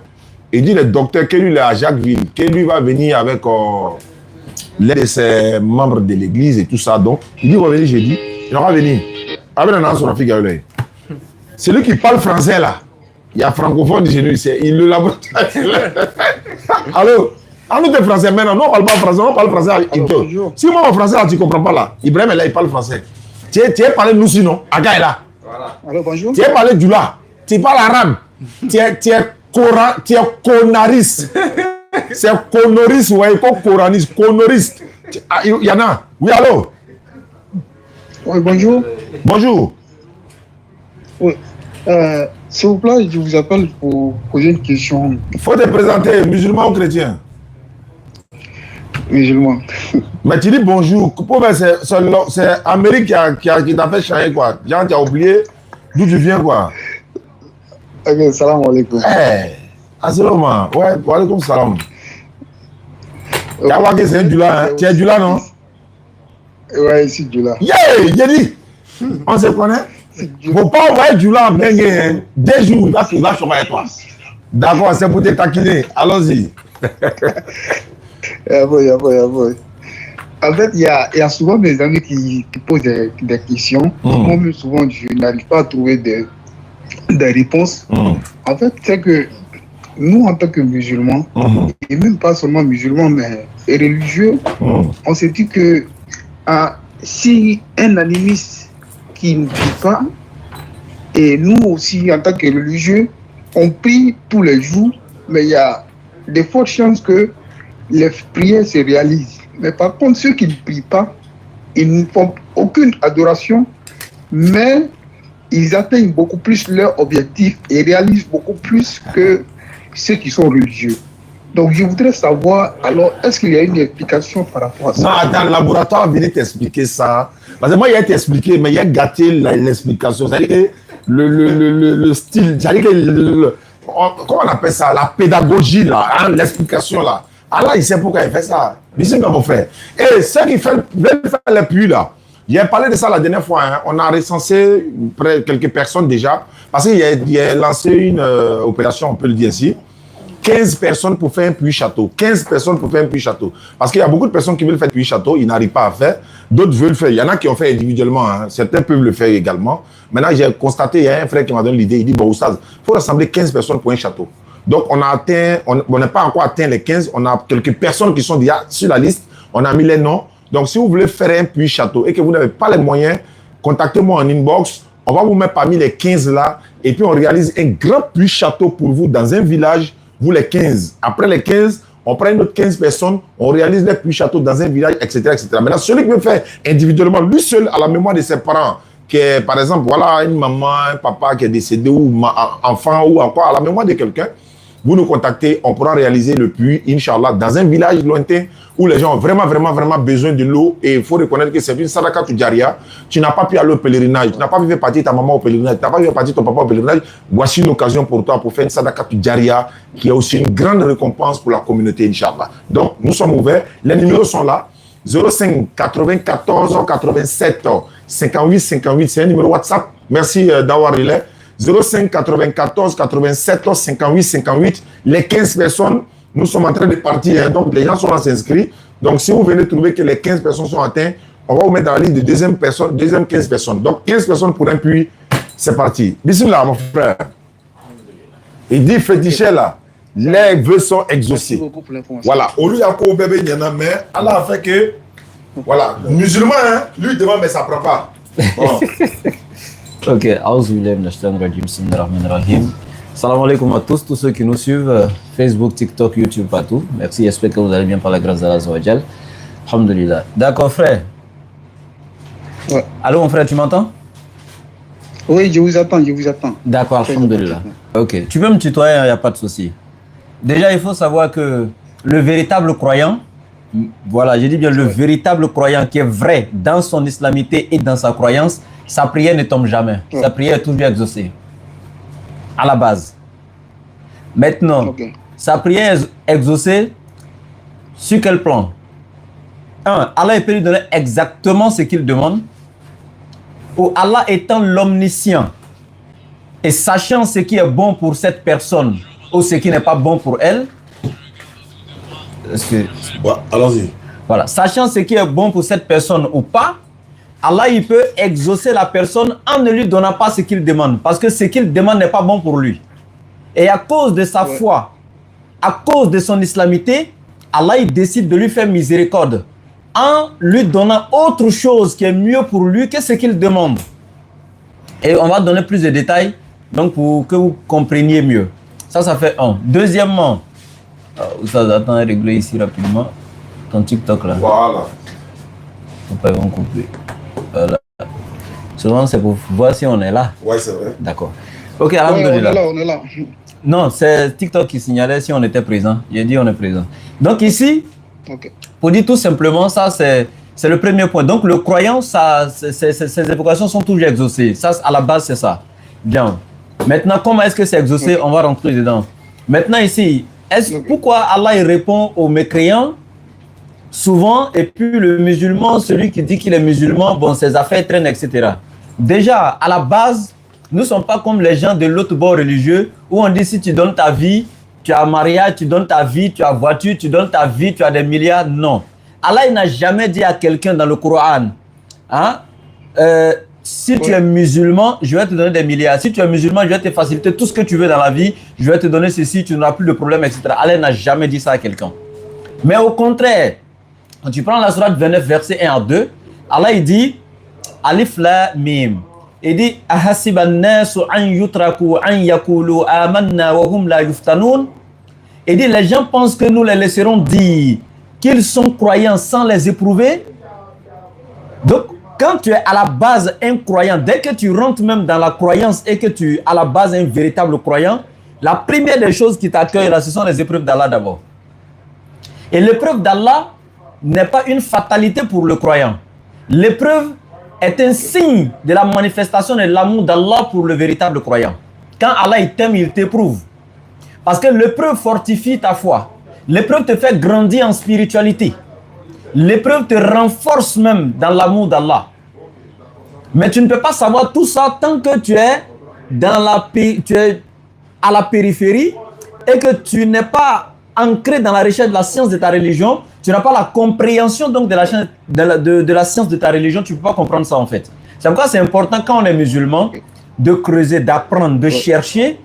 Il dit le docteur que lui, il est à Jacquesville, que lui va venir avec l'un de ses membres de l'église et tout ça. Donc, il dit, il va venir jeudi. Il va venir. C'est lui qui parle français là. Il y a francophone chez lui. Il le laboratoire. Allô? Ah, nous, t'es français maintenant. Non, on parle pas français. On parle français. Si moi, en français, là, tu ne comprends pas là. Ibrahim, là, il parle français. Tu es parlé de nous sinon. Aga est là. Voilà. Alors, bonjour. Tu es parlé du là. Tu parles arabe. Tu es conaris. C'est Konoris, ouais, pas Koranis, Konoris. Il y en a. Oui, allô? Oui, bonjour. Bonjour. Oui. S'il vous plaît, je vous appelle pour poser une question. Il faut te présenter, musulman ou chrétien? Musulman. Mais tu dis bonjour. C'est Amérique qui t'a fait changer, quoi. Genre, tu as oublié d'où tu viens, quoi. Ok, salam alaikum. Assalamu alaikum. Ouais, wa alaikum salam. C'est un Dula, hein? Tu es Dula, non? Ouais, c'est Dula. Yeah, j'ai dit. On se connaît? Faut pas envoyer Dula en bengue, hein. 2 jours, il va chauffer avec toi. D'accord, c'est pour te taquiner. Allons-y. En fait, il y a souvent mes amis qui posent des questions. Moi-même, souvent, je n'arrive pas à trouver des réponses. En fait, c'est que nous, en tant que musulmans, et même pas seulement musulmans, mais religieux, on se dit que si un animiste qui ne prie pas, et nous aussi, en tant que religieux, on prie tous les jours, mais il y a de fortes chances que les prières se réalisent. Mais par contre, ceux qui ne prient pas, ils ne font aucune adoration, mais ils atteignent beaucoup plus leur objectif et réalisent beaucoup plus que ceux qui sont religieux. Donc, je voudrais savoir, alors, est-ce qu'il y a une explication par rapport à ça? Non, attends, le laboratoire va venir t'expliquer ça. Parce que moi, il a expliqué, mais il a gâté l'explication. C'est-à-dire que le style, c'est-à-dire que comment on appelle ça? La pédagogie, là, hein, l'explication, là. Allah, il sait pourquoi il fait ça. Ici, mon frère. Et ceux qui veulent faire les puits, là, j'ai parlé de ça la dernière fois. Hein. On a recensé quelques personnes déjà. Parce qu'il a lancé une opération, on peut le dire ici. 15 personnes pour faire un puits château. 15 personnes pour faire un puits château. Parce qu'il y a beaucoup de personnes qui veulent faire un puits château, ils n'arrivent pas à faire. D'autres veulent faire. Il y en a qui ont fait individuellement. Hein. Certains peuvent le faire également. Maintenant, j'ai constaté, il y a un frère qui m'a donné l'idée. Il dit, bon, Oustaz, il faut rassembler 15 personnes pour un château. Donc, on n'a pas encore atteint les 15. On a quelques personnes qui sont déjà sur la liste. On a mis les noms. Donc, si vous voulez faire un puits château et que vous n'avez pas les moyens, contactez-moi en inbox. On va vous mettre parmi les 15 là. Et puis, on réalise un grand puits château pour vous dans un village. Vous les 15. Après les 15, on prend une autre 15 personnes, on réalise les puits châteaux dans un village, etc., etc. Maintenant, celui qui veut faire individuellement, lui seul, à la mémoire de ses parents, qui est, par exemple, voilà, une maman, un papa qui est décédé, ou enfant, ou encore à la mémoire de quelqu'un, vous nous contactez, on pourra réaliser le puits, Inch'Allah, dans un village lointain où les gens ont vraiment, vraiment, vraiment besoin de l'eau. Et il faut reconnaître que c'est une sadaka tu jaria. Tu n'as pas pu aller au pèlerinage, tu n'as pas pu faire partir ta maman au pèlerinage, tu n'as pas pu faire partir ton papa au pèlerinage. Voici une occasion pour toi pour faire une sadaka tu jaria qui est aussi une grande récompense pour la communauté, Inch'Allah. Donc, nous sommes ouverts. Les numéros sont là. 05 94 87 58 58. C'est un numéro WhatsApp. Merci d'avoir relais. 05 94 87 58 58. Les 15 personnes, nous sommes en train de partir. Hein, donc, les gens sont là s'inscrire. Donc, si vous venez trouver que les 15 personnes sont atteintes, on va vous mettre dans la liste de deuxième 15 personnes. Donc, 15 personnes pour un puits. C'est parti. Bismillah, mon frère. Il dit, fétiché là, les vœux sont exaucés. Voilà. Au lieu d'encore bébé, il y en a, mais Allah a fait que, voilà, musulman, hein, lui il demande, mais ça ne prend pas. Bon. Ok, salam alaikum à tous ceux qui nous suivent, Facebook, TikTok, YouTube, partout. Merci, j'espère que vous allez bien par la grâce d'Allah Zawajal. Alhamdulillah. D'accord, frère. Ouais. Allô, mon frère, tu m'entends? Oui, je vous attends, je vous attends. D'accord, alhamdulillah. Ok, tu peux me tutoyer, il n'y a pas de souci. Déjà, il faut savoir que le véritable croyant, voilà, je dis bien le véritable croyant qui est vrai dans son islamité et dans sa croyance, sa prière ne tombe jamais. Sa prière est toujours exaucée. À la base. Maintenant, sa prière est exaucée sur quel plan? Allah peut lui donner exactement ce qu'il demande. Ou Allah étant l'omniscient et sachant ce qui est bon pour cette personne ou ce qui n'est pas bon pour elle. Ouais, allons-y. Voilà, sachant ce qui est bon pour cette personne ou pas, Allah il peut exaucer la personne en ne lui donnant pas ce qu'il demande. Parce que ce qu'il demande n'est pas bon pour lui. Et à cause de sa foi, à cause de son islamité, Allah il décide de lui faire miséricorde en lui donnant autre chose qui est mieux pour lui que ce qu'il demande. Et on va donner plus de détails donc pour que vous compreniez mieux. Ça fait un. Deuxièmement, Ça attend à régler ici rapidement. Ton TikTok là. Voilà. Faut pas ils vont couper. Voilà. Souvent c'est pour voir si on est là. Ouais, c'est vrai. D'accord. Ok, Ouais, alhamdoulilah. on est là. Non, c'est TikTok qui signalait si on était présent. J'ai dit on est présent. Donc ici, Ok. pour dire tout simplement, ça c'est le premier point. Donc le croyant, ses évocations sont toujours exaucées. Ça, à la base, c'est ça. Bien. Maintenant, comment est-ce que c'est exaucé? On va rentrer dedans. Maintenant ici, pourquoi Allah il répond aux mécréants souvent, et puis le musulman, celui qui dit qu'il est musulman, bon, ses affaires traînent, etc. Déjà, à la base, nous ne sommes pas comme les gens de l'autre bord religieux où on dit si tu donnes ta vie, tu as mariage, tu donnes ta vie, tu as voiture, tu donnes ta vie, tu as des milliards. Non. Allah il n'a jamais dit à quelqu'un dans le Coran, hein, si tu es musulman, je vais te donner des milliards. Si tu es musulman, je vais te faciliter tout ce que tu veux dans la vie. Je vais te donner ceci, tu n'auras plus de problème, etc. Allah n'a jamais dit ça à quelqu'un. Mais au contraire, quand tu prends la sourate 29, verset 1 à 2, Allah il dit Alif la mim. Il dit Ahasiban nasu an yutraku an yakulu amanna wa hum la yuftanoun. Il dit les gens pensent que nous les laisserons dire qu'ils sont croyants sans les éprouver. Donc, quand tu es à la base un croyant, dès que tu rentres même dans la croyance et que tu es à la base un véritable croyant, la première des choses qui t'accueillent là, ce sont les épreuves d'Allah d'abord. Et l'épreuve d'Allah n'est pas une fatalité pour le croyant. L'épreuve est un signe de la manifestation de l'amour d'Allah pour le véritable croyant. Quand Allah il t'aime, il t'éprouve. Parce que l'épreuve fortifie ta foi. L'épreuve te fait grandir en spiritualité. L'épreuve te renforce même dans l'amour d'Allah. Mais tu ne peux pas savoir tout ça tant que tu es à la périphérie et que tu n'es pas ancré dans la recherche de la science de ta religion. Tu n'as pas la compréhension donc de la science de ta religion. Tu ne peux pas comprendre ça en fait. C'est pourquoi c'est important quand on est musulman de creuser, d'apprendre, de chercher.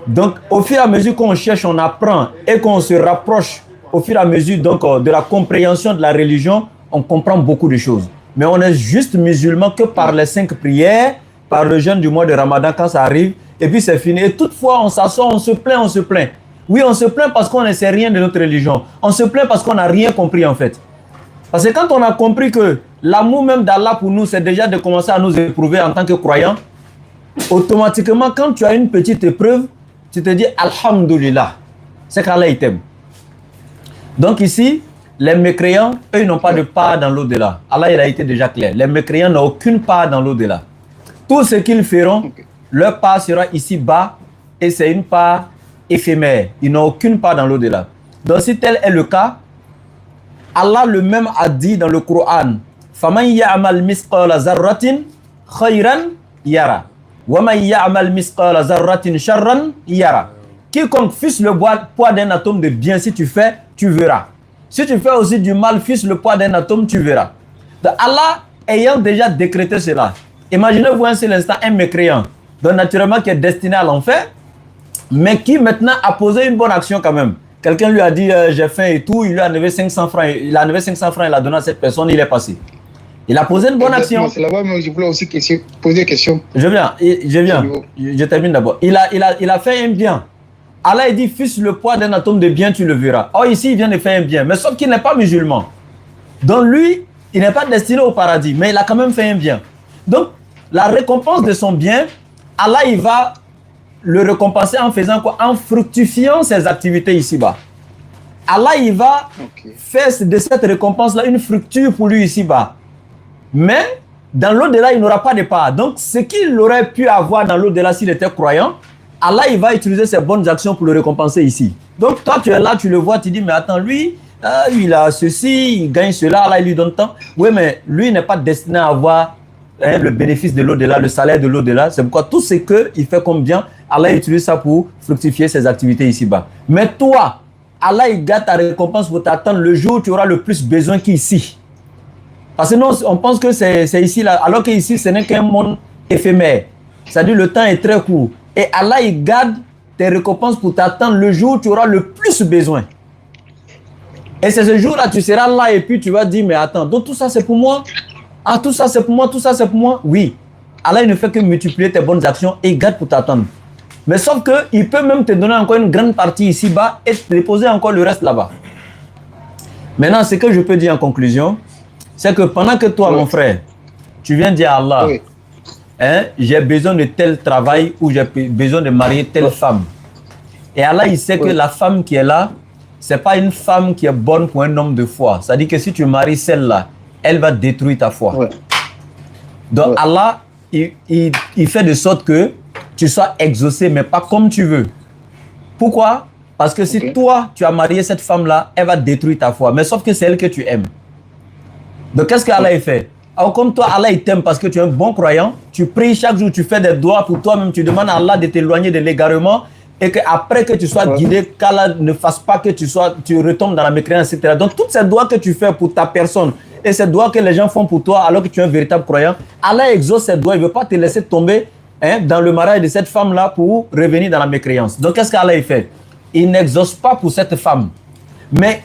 Donc au fur et à mesure qu'on cherche, on apprend et qu'on se rapproche au fur et à mesure donc, de la compréhension de la religion, on comprend beaucoup de choses. Mais on est juste musulman que par les 5 prières, par le jeûne du mois de Ramadan quand ça arrive, et puis c'est fini. Et toutefois, on s'assoit, on se plaint. Oui, on se plaint parce qu'on ne sait rien de notre religion. On se plaint parce qu'on n'a rien compris en fait. Parce que quand on a compris que l'amour même d'Allah pour nous, c'est déjà de commencer à nous éprouver en tant que croyants, automatiquement, quand tu as une petite épreuve, tu te dis Alhamdulillah, c'est qu'Allah il t'aime. Donc ici, les mécréants, eux, ils n'ont pas de part dans l'au-delà. Allah, il a été déjà clair. Les mécréants n'ont aucune part dans l'au-delà. Tout ce qu'ils feront, leur part sera ici-bas et c'est une part éphémère. Ils n'ont aucune part dans l'au-delà. Donc si tel est le cas, Allah le même a dit dans le Coran فَمَنْ يَعْمَلْ مِثْقَالَ ذَرَّةٍ خَيْرًا يَرَى وَمَنْ يَعْمَلْ مِثْقَالَ ذَرَّةٍ شَرًّا يَرَى. Quiconque fisse le poids d'un atome de bien, si tu fais, tu verras. Si tu fais aussi du mal, fisse le poids d'un atome, tu verras. Donc Allah ayant déjà décrété cela, imaginez-vous un seul instant un mécréant, donc naturellement qui est destiné à l'enfer, mais qui maintenant a posé une bonne action quand même. Quelqu'un lui a dit j'ai faim et tout, il lui a enlevé 500 francs, il a enlevé 500 francs, il a donné à cette personne, il est passé. Il a posé une bonne action. C'est là-bas, mais je voulais aussi poser des questions. Je viens, je termine d'abord. Il a fait un bien. Allah dit, fils le poids d'un atome de bien, tu le verras. Or ici, il vient de faire un bien, mais sauf qu'il n'est pas musulman. Donc lui, il n'est pas destiné au paradis, mais il a quand même fait un bien. Donc, la récompense de son bien, Allah, il va le récompenser en faisant quoi? En fructifiant ses activités ici-bas. Allah, il va faire de cette récompense-là une fructure pour lui ici-bas. Mais, dans l'au-delà, il n'aura pas de part. Donc, ce qu'il aurait pu avoir dans l'au-delà s'il était croyant, Allah, il va utiliser ses bonnes actions pour le récompenser ici. Donc, toi, tu es là, tu le vois, tu dis, mais attends, lui, il a ceci, il gagne cela, Allah, il lui donne tant. Oui, mais lui n'est pas destiné à avoir le bénéfice de l'au-delà, le salaire de l'au-delà. C'est pourquoi tout ce qu'il fait comme bien, Allah utilise ça pour fructifier ses activités ici-bas. Mais toi, Allah, il garde ta récompense pour t'attendre le jour où tu auras le plus besoin qu'ici. Parce que nous, on pense que c'est ici, là, alors qu'ici, ce n'est qu'un monde éphémère. C'est-à-dire le temps est très court. Et Allah, il garde tes récompenses pour t'attendre le jour où tu auras le plus besoin. Et c'est ce jour-là, tu seras là et puis tu vas dire, mais attends, donc tout ça c'est pour moi? Ah, tout ça c'est pour moi, tout ça c'est pour moi? Oui. Allah, il ne fait que multiplier tes bonnes actions et il garde pour t'attendre. Mais sauf qu'il peut même te donner encore une grande partie ici-bas et te déposer encore le reste là-bas. Maintenant, ce que je peux dire en conclusion, c'est que pendant que toi, mon frère, tu viens dire à Allah, hein, j'ai besoin de tel travail ou j'ai besoin de marier telle femme. Et Allah, il sait que la femme qui est là, ce n'est pas une femme qui est bonne pour un homme de foi. C'est-à-dire que si tu maries celle-là, elle va détruire ta foi. Donc Allah, il fait de sorte que tu sois exaucé, mais pas comme tu veux. Pourquoi? Parce que si toi, tu as marié cette femme-là, elle va détruire ta foi. Mais sauf que c'est elle que tu aimes. Donc, qu'est-ce qu'Allah fait? Alors, comme toi, Allah, il t'aime parce que tu es un bon croyant, tu pries chaque jour, tu fais des doigts pour toi-même, tu demandes à Allah de t'éloigner de l'égarement et qu'après que tu sois guidé, qu'Allah ne fasse pas que tu retombes dans la mécréance, etc. Donc, toutes ces doigts que tu fais pour ta personne et ces doigts que les gens font pour toi alors que tu es un véritable croyant, Allah exauce ces doigts, il ne veut pas te laisser tomber dans le mariage de cette femme-là pour revenir dans la mécréance. Donc, qu'est-ce qu'Allah fait? Il n'exauce pas pour cette femme. Mais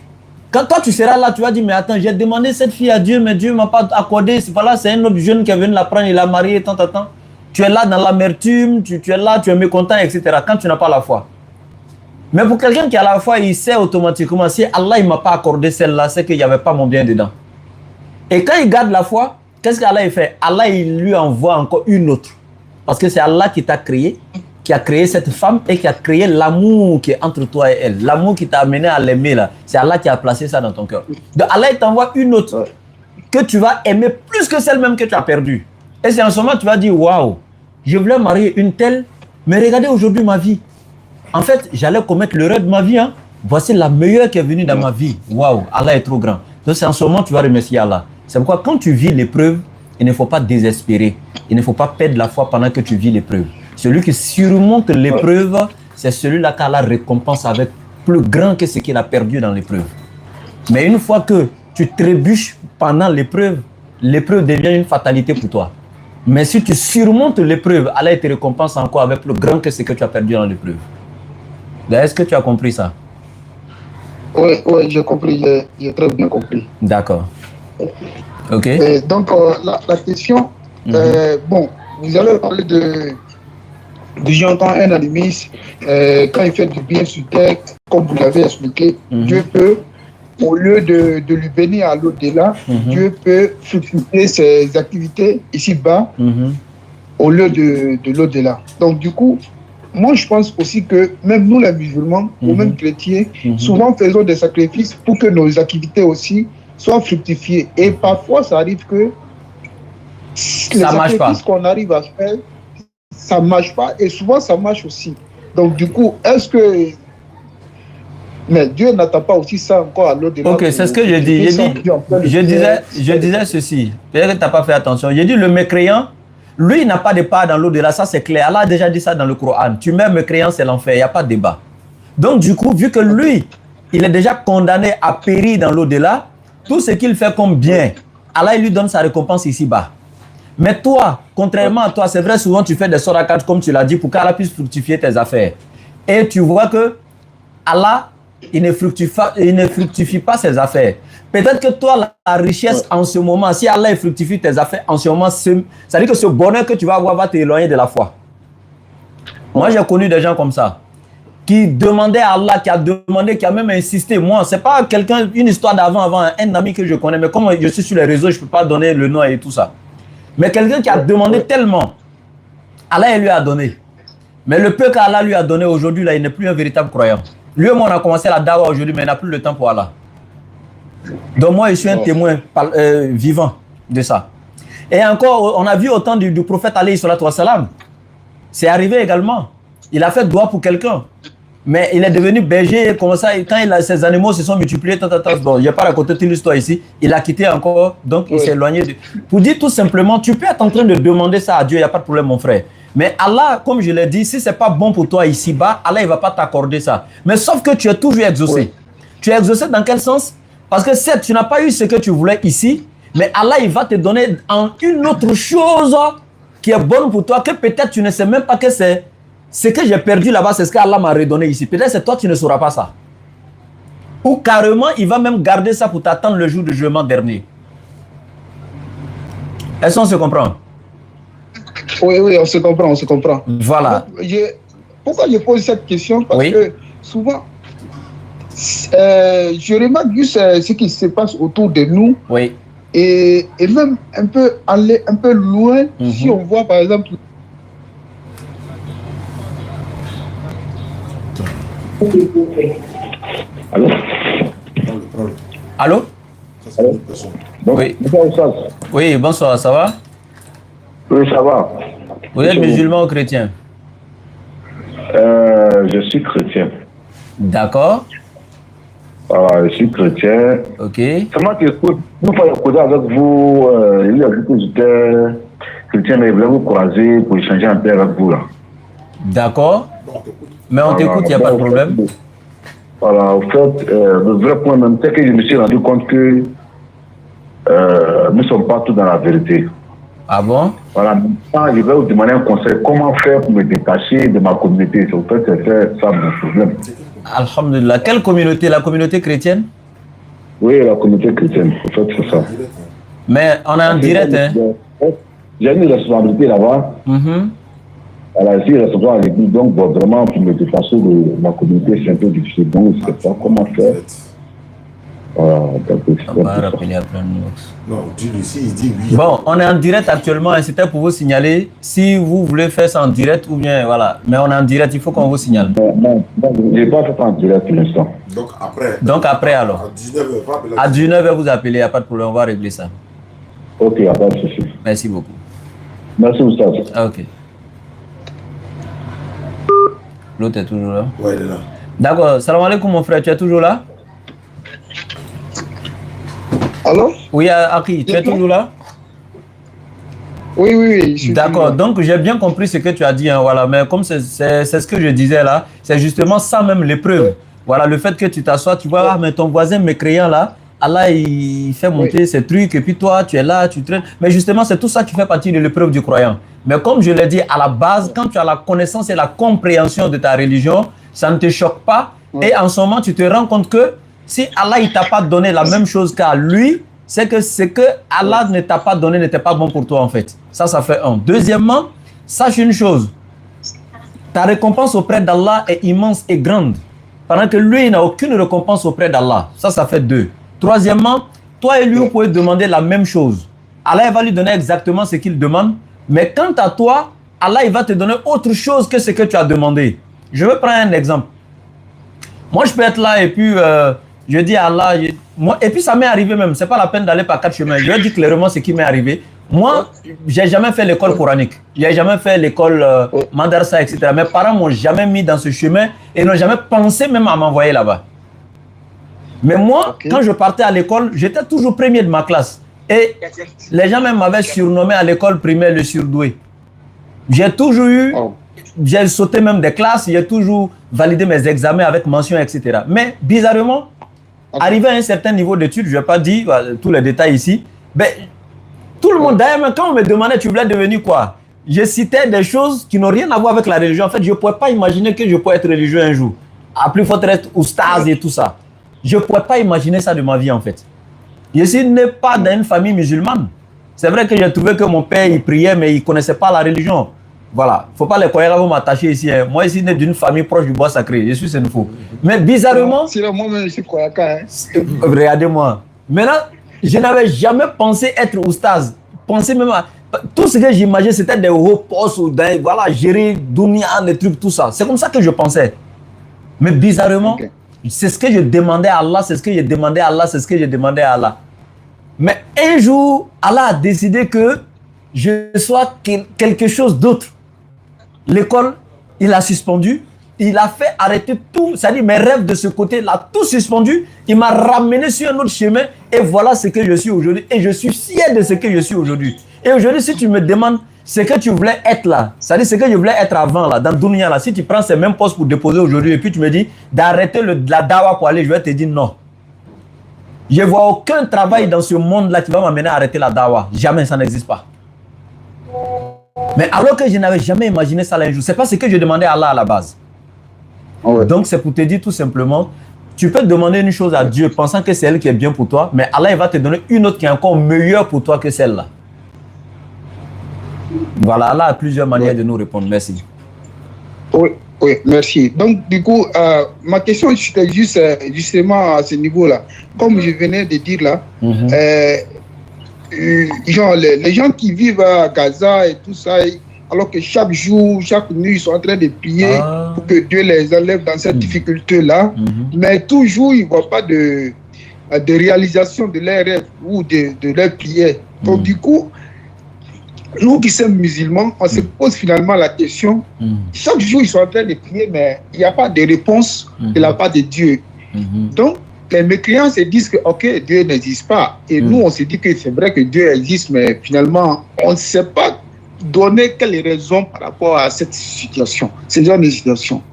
quand toi tu seras là, tu vas dire, mais attends, j'ai demandé cette fille à Dieu, mais Dieu ne m'a pas accordé. Voilà, c'est un autre jeune qui est venu la prendre, il l'a mariée, tant. Tu es là dans l'amertume, tu es là, tu es mécontent, etc. Quand tu n'as pas la foi. Mais pour quelqu'un qui a la foi, il sait automatiquement, si Allah ne m'a pas accordé celle-là, c'est qu'il n'y avait pas mon bien dedans. Et quand il garde la foi, qu'est-ce qu'Allah fait? Allah, il lui envoie encore une autre. Parce que c'est Allah qui t'a créé, qui a créé cette femme et qui a créé l'amour qui est entre toi et elle. L'amour qui t'a amené à l'aimer là. C'est Allah qui a placé ça dans ton cœur. Donc Allah, il t'envoie une autre que tu vas aimer plus que celle même que tu as perdue. Et c'est en ce moment que tu vas dire, waouh, je voulais marier une telle, mais regardez aujourd'hui ma vie. En fait, j'allais commettre l'erreur de ma vie. Hein. Voici la meilleure qui est venue dans ma vie. Waouh, Allah est trop grand. Donc c'est en ce moment que tu vas remercier Allah. C'est pourquoi quand tu vis l'épreuve, il ne faut pas désespérer. Il ne faut pas perdre la foi pendant que tu vis l'épreuve. Celui qui surmonte l'épreuve, c'est celui-là qu'Allah récompense avec plus grand que ce qu'il a perdu dans l'épreuve. Mais une fois que tu trébuches pendant l'épreuve, l'épreuve devient une fatalité pour toi. Mais si tu surmontes l'épreuve, Allah te récompense encore avec plus grand que ce que tu as perdu dans l'épreuve. Est-ce que tu as compris ça? Oui, j'ai compris, j'ai très bien compris. D'accord. Ok. Et donc, la question, bon, vous avez parlé de j'entends un animiste, quand il fait du bien sur terre, comme vous l'avez expliqué, Dieu peut, au lieu de lui bénir à l'au-delà, Dieu peut fructifier ses activités ici-bas, au lieu de l'au-delà. Donc, du coup, moi, je pense aussi que même nous, les musulmans, ou même chrétiens, souvent faisons des sacrifices pour que nos activités aussi soient fructifiées. Et parfois, ça arrive que les sacrifices qu'on arrive à faire, ça ne marche pas. Et souvent, ça marche aussi. Donc, du coup, est-ce que... Mais Dieu n'attend pas aussi ça encore à l'au-delà. Ok, c'est ce que je dis. Je disais ceci. Peut-être que tu n'as pas fait attention. J'ai dit le mécréant, lui, il n'a pas de part dans l'au-delà. Ça, c'est clair. Allah a déjà dit ça dans le Coran. Tu mets mécréant, c'est l'enfer. Il n'y a pas de débat. Donc, du coup, vu que lui, il est déjà condamné à périr dans l'au-delà, tout ce qu'il fait comme bien, Allah, il lui donne sa récompense ici-bas. Mais toi, contrairement à toi, c'est vrai, souvent tu fais des sorakat, comme tu l'as dit, pour qu'Allah puisse fructifier tes affaires. Et tu vois que Allah, il ne fructifie pas ses affaires. Peut-être que toi, la richesse en ce moment, si Allah fructifie tes affaires en ce moment, ça veut dire que ce bonheur que tu vas avoir va t'éloigner de la foi. Moi, j'ai connu des gens comme ça, qui demandaient à Allah, qui a même insisté. Moi, c'est pas quelqu'un, une histoire d'avant, un ami que je connais, mais comme je suis sur les réseaux, je ne peux pas donner le nom et tout ça. Mais quelqu'un qui a demandé tellement, Allah lui a donné. Mais le peu qu'Allah lui a donné aujourd'hui, là, il n'est plus un véritable croyant. Lui et moi, on a commencé la dawa aujourd'hui, mais il n'a plus le temps pour Allah. Donc moi, je suis un témoin vivant de ça. Et encore, on a vu au temps du prophète alayhi salatu wa salam. C'est arrivé également. Il a fait doigt pour quelqu'un. Mais il est devenu berger, comme ça, et quand ses animaux se sont multipliés, bon, je n'ai pas raconté toute l'histoire ici, il a quitté encore, donc il s'est éloigné. Pour dire tout simplement, tu peux être en train de demander ça à Dieu, il n'y a pas de problème, mon frère. Mais Allah, comme je l'ai dit, si ce n'est pas bon pour toi ici-bas, Allah, il ne va pas t'accorder ça. Mais sauf que tu es toujours exaucé. Oui. Tu es exaucé dans quel sens? Parce que certes, tu n'as pas eu ce que tu voulais ici, mais Allah, il va te donner en une autre chose qui est bonne pour toi, que peut-être tu ne sais même pas que c'est. Ce que j'ai perdu là-bas, c'est ce qu'Allah m'a redonné ici. Peut-être c'est toi, tu ne sauras pas ça. Ou carrément, il va même garder ça pour t'attendre le jour du jugement dernier. Est-ce qu'on se comprend? Oui, on se comprend, on se comprend. Voilà. pourquoi je pose cette question? Parce Oui. que souvent, je remarque juste ce qui se passe autour de nous. Oui. Et même un peu aller un peu loin, si on voit par exemple. Allô? Allô? Oui. Oui, bonsoir, ça va? Oui, ça va. Vous êtes musulman ou chrétien? Je suis chrétien. D'accord. Voilà, je suis chrétien. Ok. Seulement que une fois que causer avec vous, il a vu que j'étais chrétien, mais il voulait vous croiser pour échanger un peu avec vous là. D'accord. Mais on t'écoute, il n'y a pas de problème. Voilà, en fait, le vrai point même, c'est que je me suis rendu compte que nous ne sommes pas tous dans la vérité. Ah bon? Voilà, maintenant, je vais vous demander un conseil. Comment faire pour me détacher de ma communauté? En fait, c'est ça mon problème. Alhamdulillah. Quelle communauté? La communauté chrétienne? Oui, la communauté chrétienne. En fait, c'est ça. Mais on est en direct, hein? J'ai une responsabilité là-bas. Voilà, je suis responsable à l'église. Donc, bon, vraiment, pour me détacher de ma communauté, c'est un peu difficile. Donc, je ne sais pas comment faire. Voilà, on va rappeler après non, ici, il dit oui. Bon, on est en direct actuellement et c'était pour vous signaler si vous voulez faire ça en direct ou bien voilà. Mais on est en direct, il faut qu'on vous signale. Non, je n'ai pas fait ça en direct pour l'instant. Donc après alors. À 19h, à 19h, vous appelez, il n'y a pas de problème, on va régler ça. Ok, il n'y a pas de souci. Merci beaucoup. Merci, Oustaz. Ok. L'autre est toujours là? Oui, il est là. D'accord. Salam alaikum, mon frère, tu es toujours là? Allô? Oui, Aki, tu es toujours là? Oui, oui. D'accord, donc j'ai bien compris ce que tu as dit, hein, voilà. Mais comme c'est ce que je disais là, c'est justement ça même l'épreuve. Voilà, le fait que tu t'assois, tu vois, mais ton voisin mécréant là, Allah il fait monter ses trucs et puis toi tu es là, tu traînes. Mais justement, c'est tout ça qui fait partie de l'épreuve du croyant. Mais comme je l'ai dit à la base, quand tu as la connaissance et la compréhension de ta religion, ça ne te choque pas. Et en ce moment, tu te rends compte que si Allah il t'a pas donné la même chose qu'à lui, c'est que ce que Allah ne t'a pas donné n'était pas bon pour toi en fait. Ça fait un. Deuxièmement, sache une chose. Ta récompense auprès d'Allah est immense et grande. Pendant que lui, il n'a aucune récompense auprès d'Allah. Ça fait 2. Troisièmement, toi et lui, vous pouvez demander la même chose. Allah il va lui donner exactement ce qu'il demande. Mais quant à toi, Allah il va te donner autre chose que ce que tu as demandé. Je vais prendre un exemple. Moi, je peux être là et puis je dis à Allah, et puis ça m'est arrivé même, c'est pas la peine d'aller par 4 chemins. Je vais dire clairement ce qui m'est arrivé. Moi, j'ai jamais fait l'école coranique. J'ai jamais fait l'école madrasa, etc. Mes parents m'ont jamais mis dans ce chemin et n'ont jamais pensé même à m'envoyer là-bas. Mais moi, quand je partais à l'école, j'étais toujours premier de ma classe. Et les gens même m'avaient surnommé à l'école primaire le surdoué. J'ai toujours eu, j'ai sauté même des classes, j'ai toujours validé mes examens avec mention, etc. Mais bizarrement, arrivé à un certain niveau d'études, je ne vais pas dire tous les détails ici, mais tout le monde, d'ailleurs, quand on me demandait tu voulais devenir quoi, je citais des choses qui n'ont rien à voir avec la religion. En fait, je ne pouvais pas imaginer que je pourrais être religieux un jour. À plus forte être oustaz et tout ça. Je ne pouvais pas imaginer ça de ma vie en fait. Je suis né pas dans une famille musulmane. C'est vrai que j'ai trouvé que mon père il priait mais il ne connaissait pas la religion. Voilà, il ne faut pas les croire vont m'attacher ici. Hein. Moi, je suis né d'une famille proche du bois sacré. Je suis sénéfaux. Mais bizarrement... moi-même, je suis croyaka. Regardez-moi. Maintenant, je n'avais jamais pensé être oustaz. Pensez même à... Tout ce que j'imaginais, c'était des hauts postes, voilà, gérer Dunia, des trucs, tout ça. C'est comme ça que je pensais. Mais bizarrement, c'est ce que je demandais à Allah, c'est ce que je demandais à Allah, c'est ce que je demandais à Allah. Mais un jour, Allah a décidé que je sois quelque chose d'autre. L'école, il a suspendu. Il a fait arrêter tout. C'est-à-dire mes rêves de ce côté, il a tout suspendu. Il m'a ramené sur un autre chemin. Et voilà ce que je suis aujourd'hui. Et je suis fier de ce que je suis aujourd'hui. Et aujourd'hui, si tu me demandes ce que tu voulais être là, c'est-à-dire ce que je voulais être avant, là, dans Dunia, là, si tu prends ces mêmes postes pour déposer aujourd'hui et puis tu me dis d'arrêter la dawa pour aller, je vais te dire non. Je ne vois aucun travail dans ce monde-là qui va m'amener à arrêter la dawa. Jamais, ça n'existe pas. Mais alors que je n'avais jamais imaginé ça un jour, ce n'est pas ce que je demandais à Allah à la base. Donc c'est pour te dire tout simplement, tu peux demander une chose à Dieu pensant que c'est elle qui est bien pour toi, mais Allah il va te donner une autre qui est encore meilleure pour toi que celle-là. Voilà, Allah a plusieurs manières de nous répondre. Merci. Oui, Oui, merci. Donc, du coup, ma question, c'était juste justement à ce niveau-là. Comme je venais de dire là, genre, les gens qui vivent à Gaza et tout ça, alors que chaque jour, chaque nuit, ils sont en train de prier pour que Dieu les enlève dans cette difficulté-là, mais toujours, ils ne voient pas de réalisation de leurs rêves ou de leurs prières. Donc, du coup, nous qui sommes musulmans, on se pose finalement la question, chaque jour ils sont en train de prier, mais il n'y a pas de réponse de la part de Dieu. Donc, les mécréants se disent que ok, Dieu n'existe pas. Et nous, on se dit que c'est vrai que Dieu existe, mais finalement, on ne sait pas donner quelles raisons par rapport à cette situation, ce genre de situation.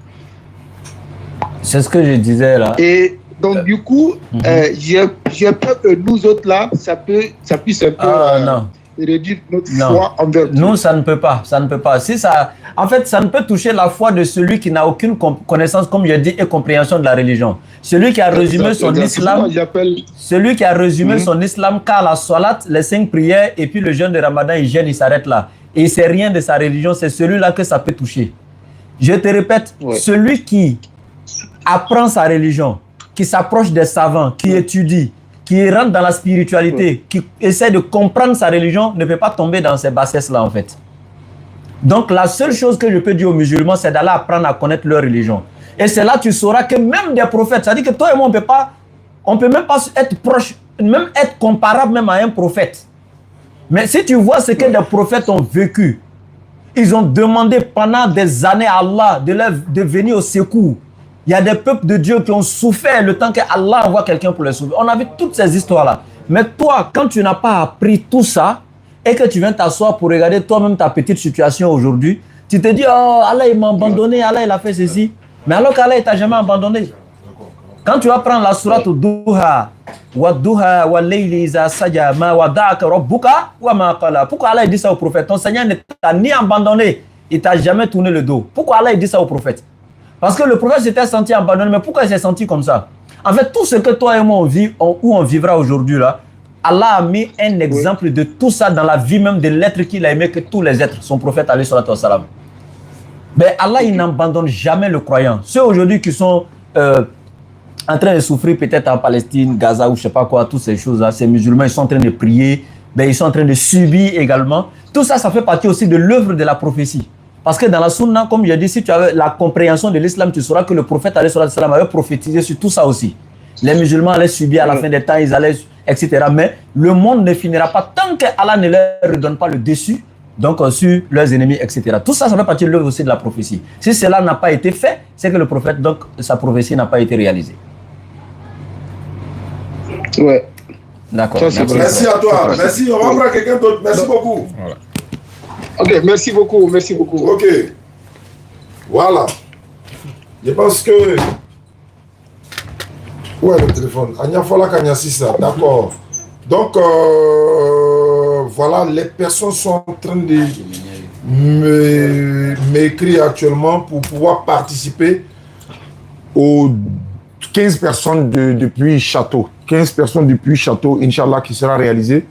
C'est ce que je disais là. Et donc, du coup, j'ai peur que nous autres là, ça puisse un peu... réduire notre foi envers Dieu. Nous, ça ne peut pas. Ça ne peut pas. Si ça, en fait, ça ne peut toucher la foi de celui qui n'a aucune connaissance, comme je dis, et compréhension de la religion. Celui qui a résumé son islam, celui qui a résumé son islam qu'à la salat, les 5 prières, et puis le jeûne de Ramadan, il gêne, il s'arrête là. Et il ne sait rien de sa religion, c'est celui-là que ça peut toucher. Je te répète, celui qui apprend sa religion, qui s'approche des savants, qui étudie, qui rentre dans la spiritualité, qui essaie de comprendre sa religion, ne peut pas tomber dans ces bassesses-là, en fait. Donc, la seule chose que je peux dire aux musulmans, c'est d'aller apprendre à connaître leur religion. Et c'est là que tu sauras que même des prophètes, c'est-à-dire que toi et moi, on peut même pas être proche, même être comparable même à un prophète. Mais si tu vois ce que des prophètes ont vécu, ils ont demandé pendant des années à Allah de venir au secours. Il y a des peuples de Dieu qui ont souffert le temps qu'Allah envoie quelqu'un pour les sauver. On a vu toutes ces histoires-là. Mais toi, quand tu n'as pas appris tout ça et que tu viens t'asseoir pour regarder toi-même ta petite situation aujourd'hui, tu te dis, oh, Allah il m'a abandonné, Allah il a fait ceci. Mais alors qu'Allah il t'a jamais abandonné. Quand tu vas prendre la sourate Duha, wa Duha wa layli iza saja ma wada'aka rabbuka wa ma qala. Pourquoi Allah il dit ça au prophète? Ton Seigneur ne t'a ni abandonné, il t'a jamais tourné le dos. Pourquoi Allah il dit ça au prophète? Parce que le prophète s'était senti abandonné. Mais pourquoi il s'est senti comme ça? En fait, tout ce que toi et moi on vit, où on vivra aujourd'hui là, Allah a mis un exemple de tout ça dans la vie même de l'être qu'il a aimé que tous les êtres, son prophète alayhi salatu wa salam. Mais Allah, il n'abandonne jamais le croyant. Ceux aujourd'hui qui sont en train de souffrir peut-être en Palestine, Gaza ou je sais pas quoi, toutes ces choses-là, ces musulmans, ils sont en train de prier, ben, ils sont en train de subir également. Tout ça, ça fait partie aussi de l'œuvre de la prophétie. Parce que dans la sunna, comme je dis, si tu avais la compréhension de l'islam, tu sauras que le prophète avait prophétisé sur tout ça aussi. Les musulmans allaient subir à la fin des temps, ils allaient, etc. Mais le monde ne finira pas tant qu'Allah ne leur redonne pas le dessus, donc sur leurs ennemis, etc. Tout ça, ça fait partie de l'œuvre aussi de la prophétie. Si cela n'a pas été fait, c'est que le prophète, donc, sa prophétie n'a pas été réalisée. Ouais. D'accord. Merci à toi. Merci. On va prendre quelqu'un d'autre. Merci beaucoup. Voilà. Ok, merci beaucoup. Merci beaucoup. Ok. Voilà. Je pense que... Où est le téléphone? Anya Fola Kanya Sissa. D'accord. Donc, voilà, les personnes sont en train de m'écrire actuellement pour pouvoir participer aux 15 personnes depuis Château. 15 personnes depuis Château, Inch'Allah, qui sera réalisé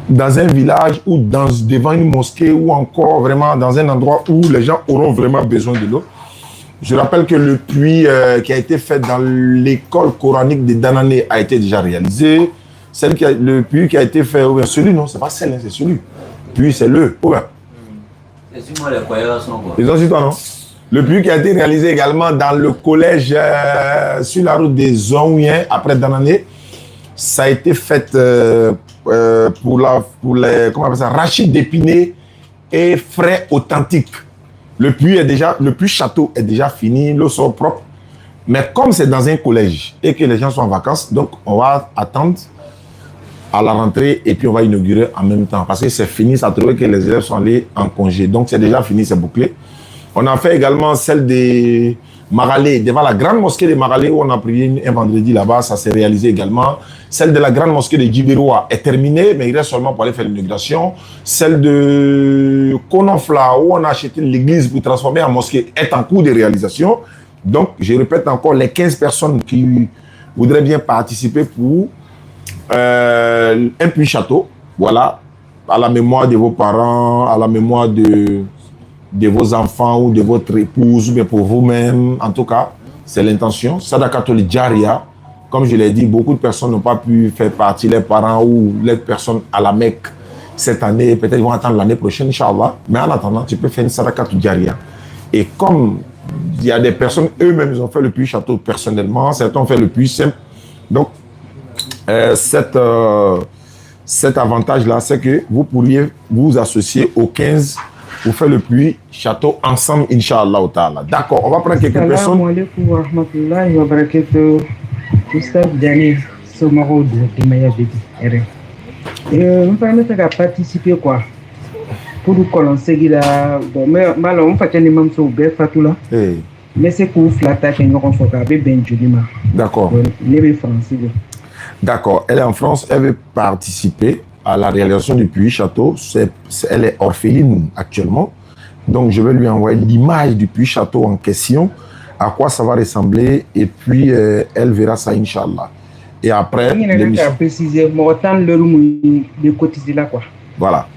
dans un village ou devant une mosquée ou encore vraiment dans un endroit où les gens auront vraiment besoin de l'eau. Je rappelle que le puits qui a été fait dans l'école coranique de Danané a été déjà réalisé. Le puits qui a été fait, celui, non, c'est pas celle, c'est celui. Puis c'est le. Ils ont dit toi, non? Le puits qui a été réalisé également dans le collège sur la route des Zonguiens, après Danané, ça a été fait pour les, comment on appelle ça, Rachid d'Épinay et frais authentiques. Le puits château est déjà fini, l'eau sort propre. Mais comme c'est dans un collège et que les gens sont en vacances, donc on va attendre à la rentrée et puis on va inaugurer en même temps. Parce que c'est fini, ça trouve que les élèves sont allés en congé. Donc c'est déjà fini, c'est bouclé. On a fait également celle des Maralé, devant la grande mosquée de Maralé où on a prié un vendredi là-bas, ça s'est réalisé également. Celle de la grande mosquée de Djibiroua est terminée, mais il reste seulement pour aller faire l'inauguration. Celle de Kononfla où on a acheté l'église pour transformer en mosquée est en cours de réalisation. Donc, je répète encore, les 15 personnes qui voudraient bien participer pour un puits château, voilà, à la mémoire de vos parents, à la mémoire de de vos enfants ou de votre épouse, mais pour vous-même, en tout cas, c'est l'intention. Sadaqatul Jariya, comme je l'ai dit, beaucoup de personnes n'ont pas pu faire partie, les parents ou les personnes à la Mecque cette année, peut-être ils vont attendre l'année prochaine, Inch'Allah. Mais en attendant, tu peux faire une Sadaqatul Jariya. Et comme il y a des personnes, eux-mêmes, ils ont fait le puits château personnellement, certains ont fait le puits simple. Donc, cet avantage-là, c'est que vous pourriez vous associer aux 15 pour faire le puits château ensemble, Inch'Allah. D'accord, on va prendre quelques personnes. Salam alaikum wa rahmatullahi wa barakatuh. Oustaz Dani Somaro de Maya Bedi. On permet de participer quoi pour nous commencer là. Bon, mais on fait un imam sur Bel Fatoula. Mais c'est pour flatter que nous avons fait ben joliment. D'accord. Les Français. D'accord. Elle est en France, elle veut participer à la réalisation du puits château. Elle est orpheline actuellement. Donc, je vais lui envoyer l'image du puits château en question, à quoi ça va ressembler, et puis elle verra ça, Inch'Allah. Et après, voilà.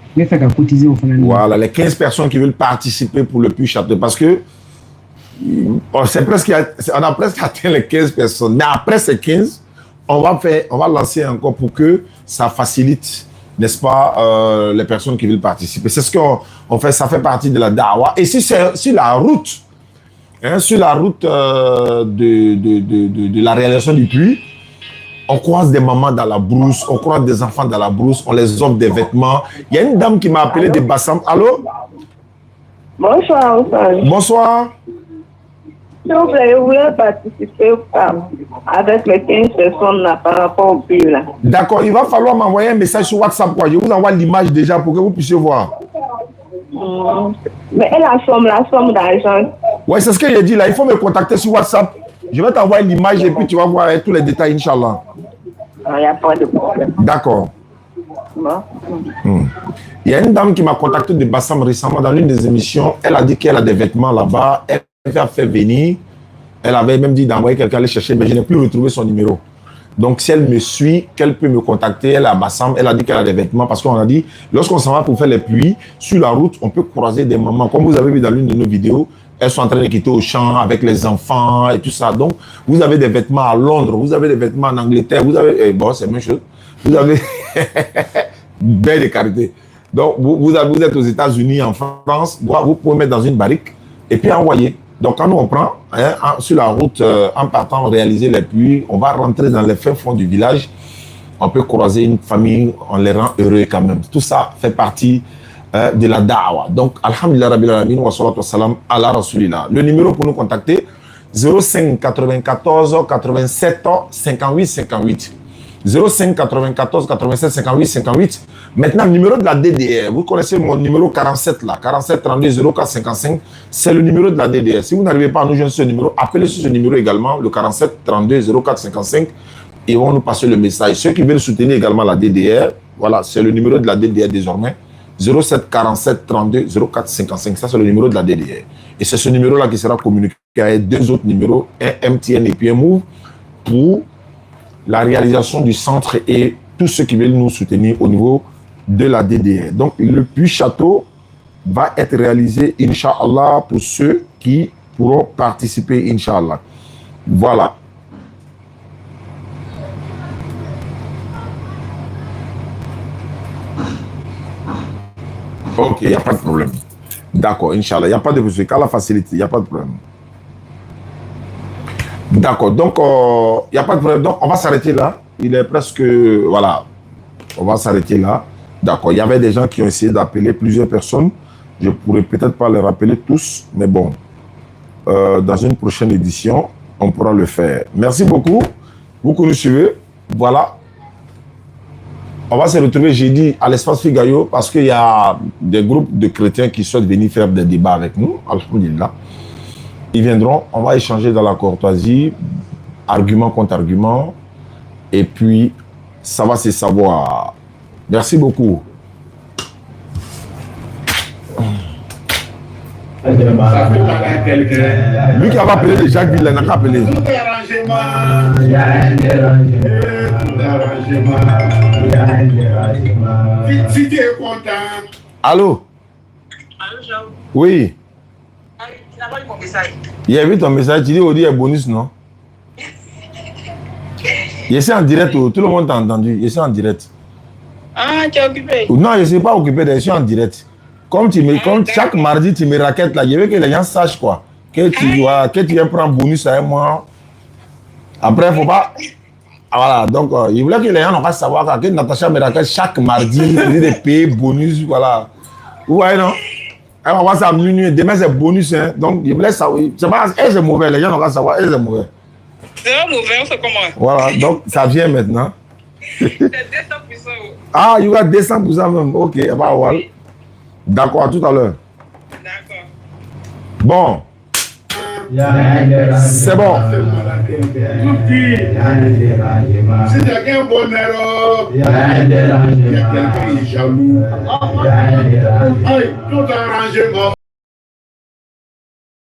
Voilà, les 15 personnes qui veulent participer pour le puits château, parce que on a presque atteint les 15 personnes. Mais après ces 15, on va lancer encore pour que ça facilite, n'est-ce pas, les personnes qui veulent participer. C'est ce qu'on fait, ça fait partie de la da'wa. Et si c'est sur la route, de la réalisation du puits, on croise des mamans dans la brousse, on croise des enfants dans la brousse, on les offre des vêtements. Il y a une dame qui m'a appelé de Bassam. Allô? Bonsoir. Bonsoir. Donc, je voulais participer avec les 15 personnes là, par rapport au puits là. D'accord, il va falloir m'envoyer un message sur WhatsApp. Quoi. Je vous envoie l'image déjà pour que vous puissiez voir. Mais la somme d'argent. Oui, c'est ce que j'ai dit là. Il faut me contacter sur WhatsApp. Je vais t'envoyer l'image et puis tu vas voir tous les détails, Inch'Allah. Il n'y a pas de problème. D'accord. Il y a une dame qui m'a contacté de Bassam récemment dans l'une des émissions. Elle a dit qu'elle a des vêtements là-bas. Elle a fait venir. Elle avait même dit d'envoyer quelqu'un aller chercher, mais je n'ai plus retrouvé son numéro. Donc, si elle me suit, qu'elle peut me contacter. Elle est à Bassam. Elle a dit qu'elle a des vêtements parce qu'on a dit, lorsqu'on s'en va pour faire les pluies, sur la route, on peut croiser des mamans. Comme vous avez vu dans l'une de nos vidéos, elles sont en train de quitter au champ avec les enfants et tout ça. Donc, vous avez des vêtements à Londres, vous avez des vêtements en Angleterre, vous avez... bon, c'est la même chose. Vous avez... belle qualité. Donc, vous êtes aux États-Unis, en France, vous pouvez mettre dans une barrique et puis envoyer. Donc, quand nous on prend, sur la route, en partant réaliser les puits, on va rentrer dans les fins fonds du village. On peut croiser une famille, on les rend heureux quand même. Tout ça fait partie de la da'wa. Donc, alhamdulillah rabbil alamin wa salatu wa salam ala rasulillah. Le numéro pour nous contacter, 05 94 87 58 58. 05 94 87 58 58. Maintenant, le numéro de la DDR. Vous connaissez mon numéro 47 là, 47 32 04 55. C'est le numéro de la DDR. Si vous n'arrivez pas à nous joindre ce numéro, appelez sur ce numéro également, le 47 32 04 55. Ils vont nous passer le message. Ceux qui veulent soutenir également la DDR, voilà, c'est le numéro de la DDR désormais. 07 47 32 04 55. Ça, c'est le numéro de la DDR. Et c'est ce numéro-là qui sera communiqué avec deux autres numéros, un MTN et puis un Move, pour la réalisation du centre et tous ceux qui veulent nous soutenir au niveau de la DDR. Donc, le puits château va être réalisé, Inch'Allah, pour ceux qui pourront participer, Inch'Allah. Voilà. Ok, il n'y a pas de problème. D'accord, Inch'Allah, il n'y a pas de besoin. Qu'à la facilité, il n'y a pas de problème. D'accord, donc il n'y a pas de problème. Donc, on va s'arrêter là. Il est presque... Voilà. On va s'arrêter là. D'accord, il y avait des gens qui ont essayé d'appeler plusieurs personnes. Je ne pourrais peut-être pas les rappeler tous, mais bon. Dans une prochaine édition, on pourra le faire. Merci beaucoup. Vous que nous suivez. Voilà. On va se retrouver jeudi à l'espace Figayo parce qu'il y a des groupes de chrétiens qui souhaitent venir faire des débats avec nous. Alhamdulillah. Ils viendront, on va échanger dans la courtoisie, argument contre argument, et puis ça va se savoir. Merci beaucoup. Lui qui a appelé de Jacques Ville, il n'a qu'à appeler. Si tu es content. Allô? Oui. J'ai vu ton message, tu dis Audi est bonus, non? Je suis en direct, tout le monde t'a entendu, je suis en direct. Ah, tu es occupé? Non, je ne suis pas occupé, je suis en direct. Comme chaque mardi, tu me raquettes là, je veux que les gens sachent quoi. Que tu viens prendre bonus à un mois. Après, il ne faut pas. Voilà, donc il voulait que les gens n'ont pas savoir que Natacha me raquette chaque mardi, il dit de payer bonus, voilà. Vous voyez, non? Elle va voir ça à minuit, demain c'est bonus, hein. Donc il voulait savoir. C'est pas, elle c'est mauvais, les gens n'ont pas savoir, elle c'est mauvais. C'est pas mauvais, c'est comment? Voilà, donc ça vient maintenant. C'est 200%. Ah, il y a 200% même, ok, bah, voilà. D'accord, à tout à l'heure. D'accord. Bon. C'est bon. Si quelqu'un est bonheur, il y a quelqu'un qui est jaloux. Tout arrangé,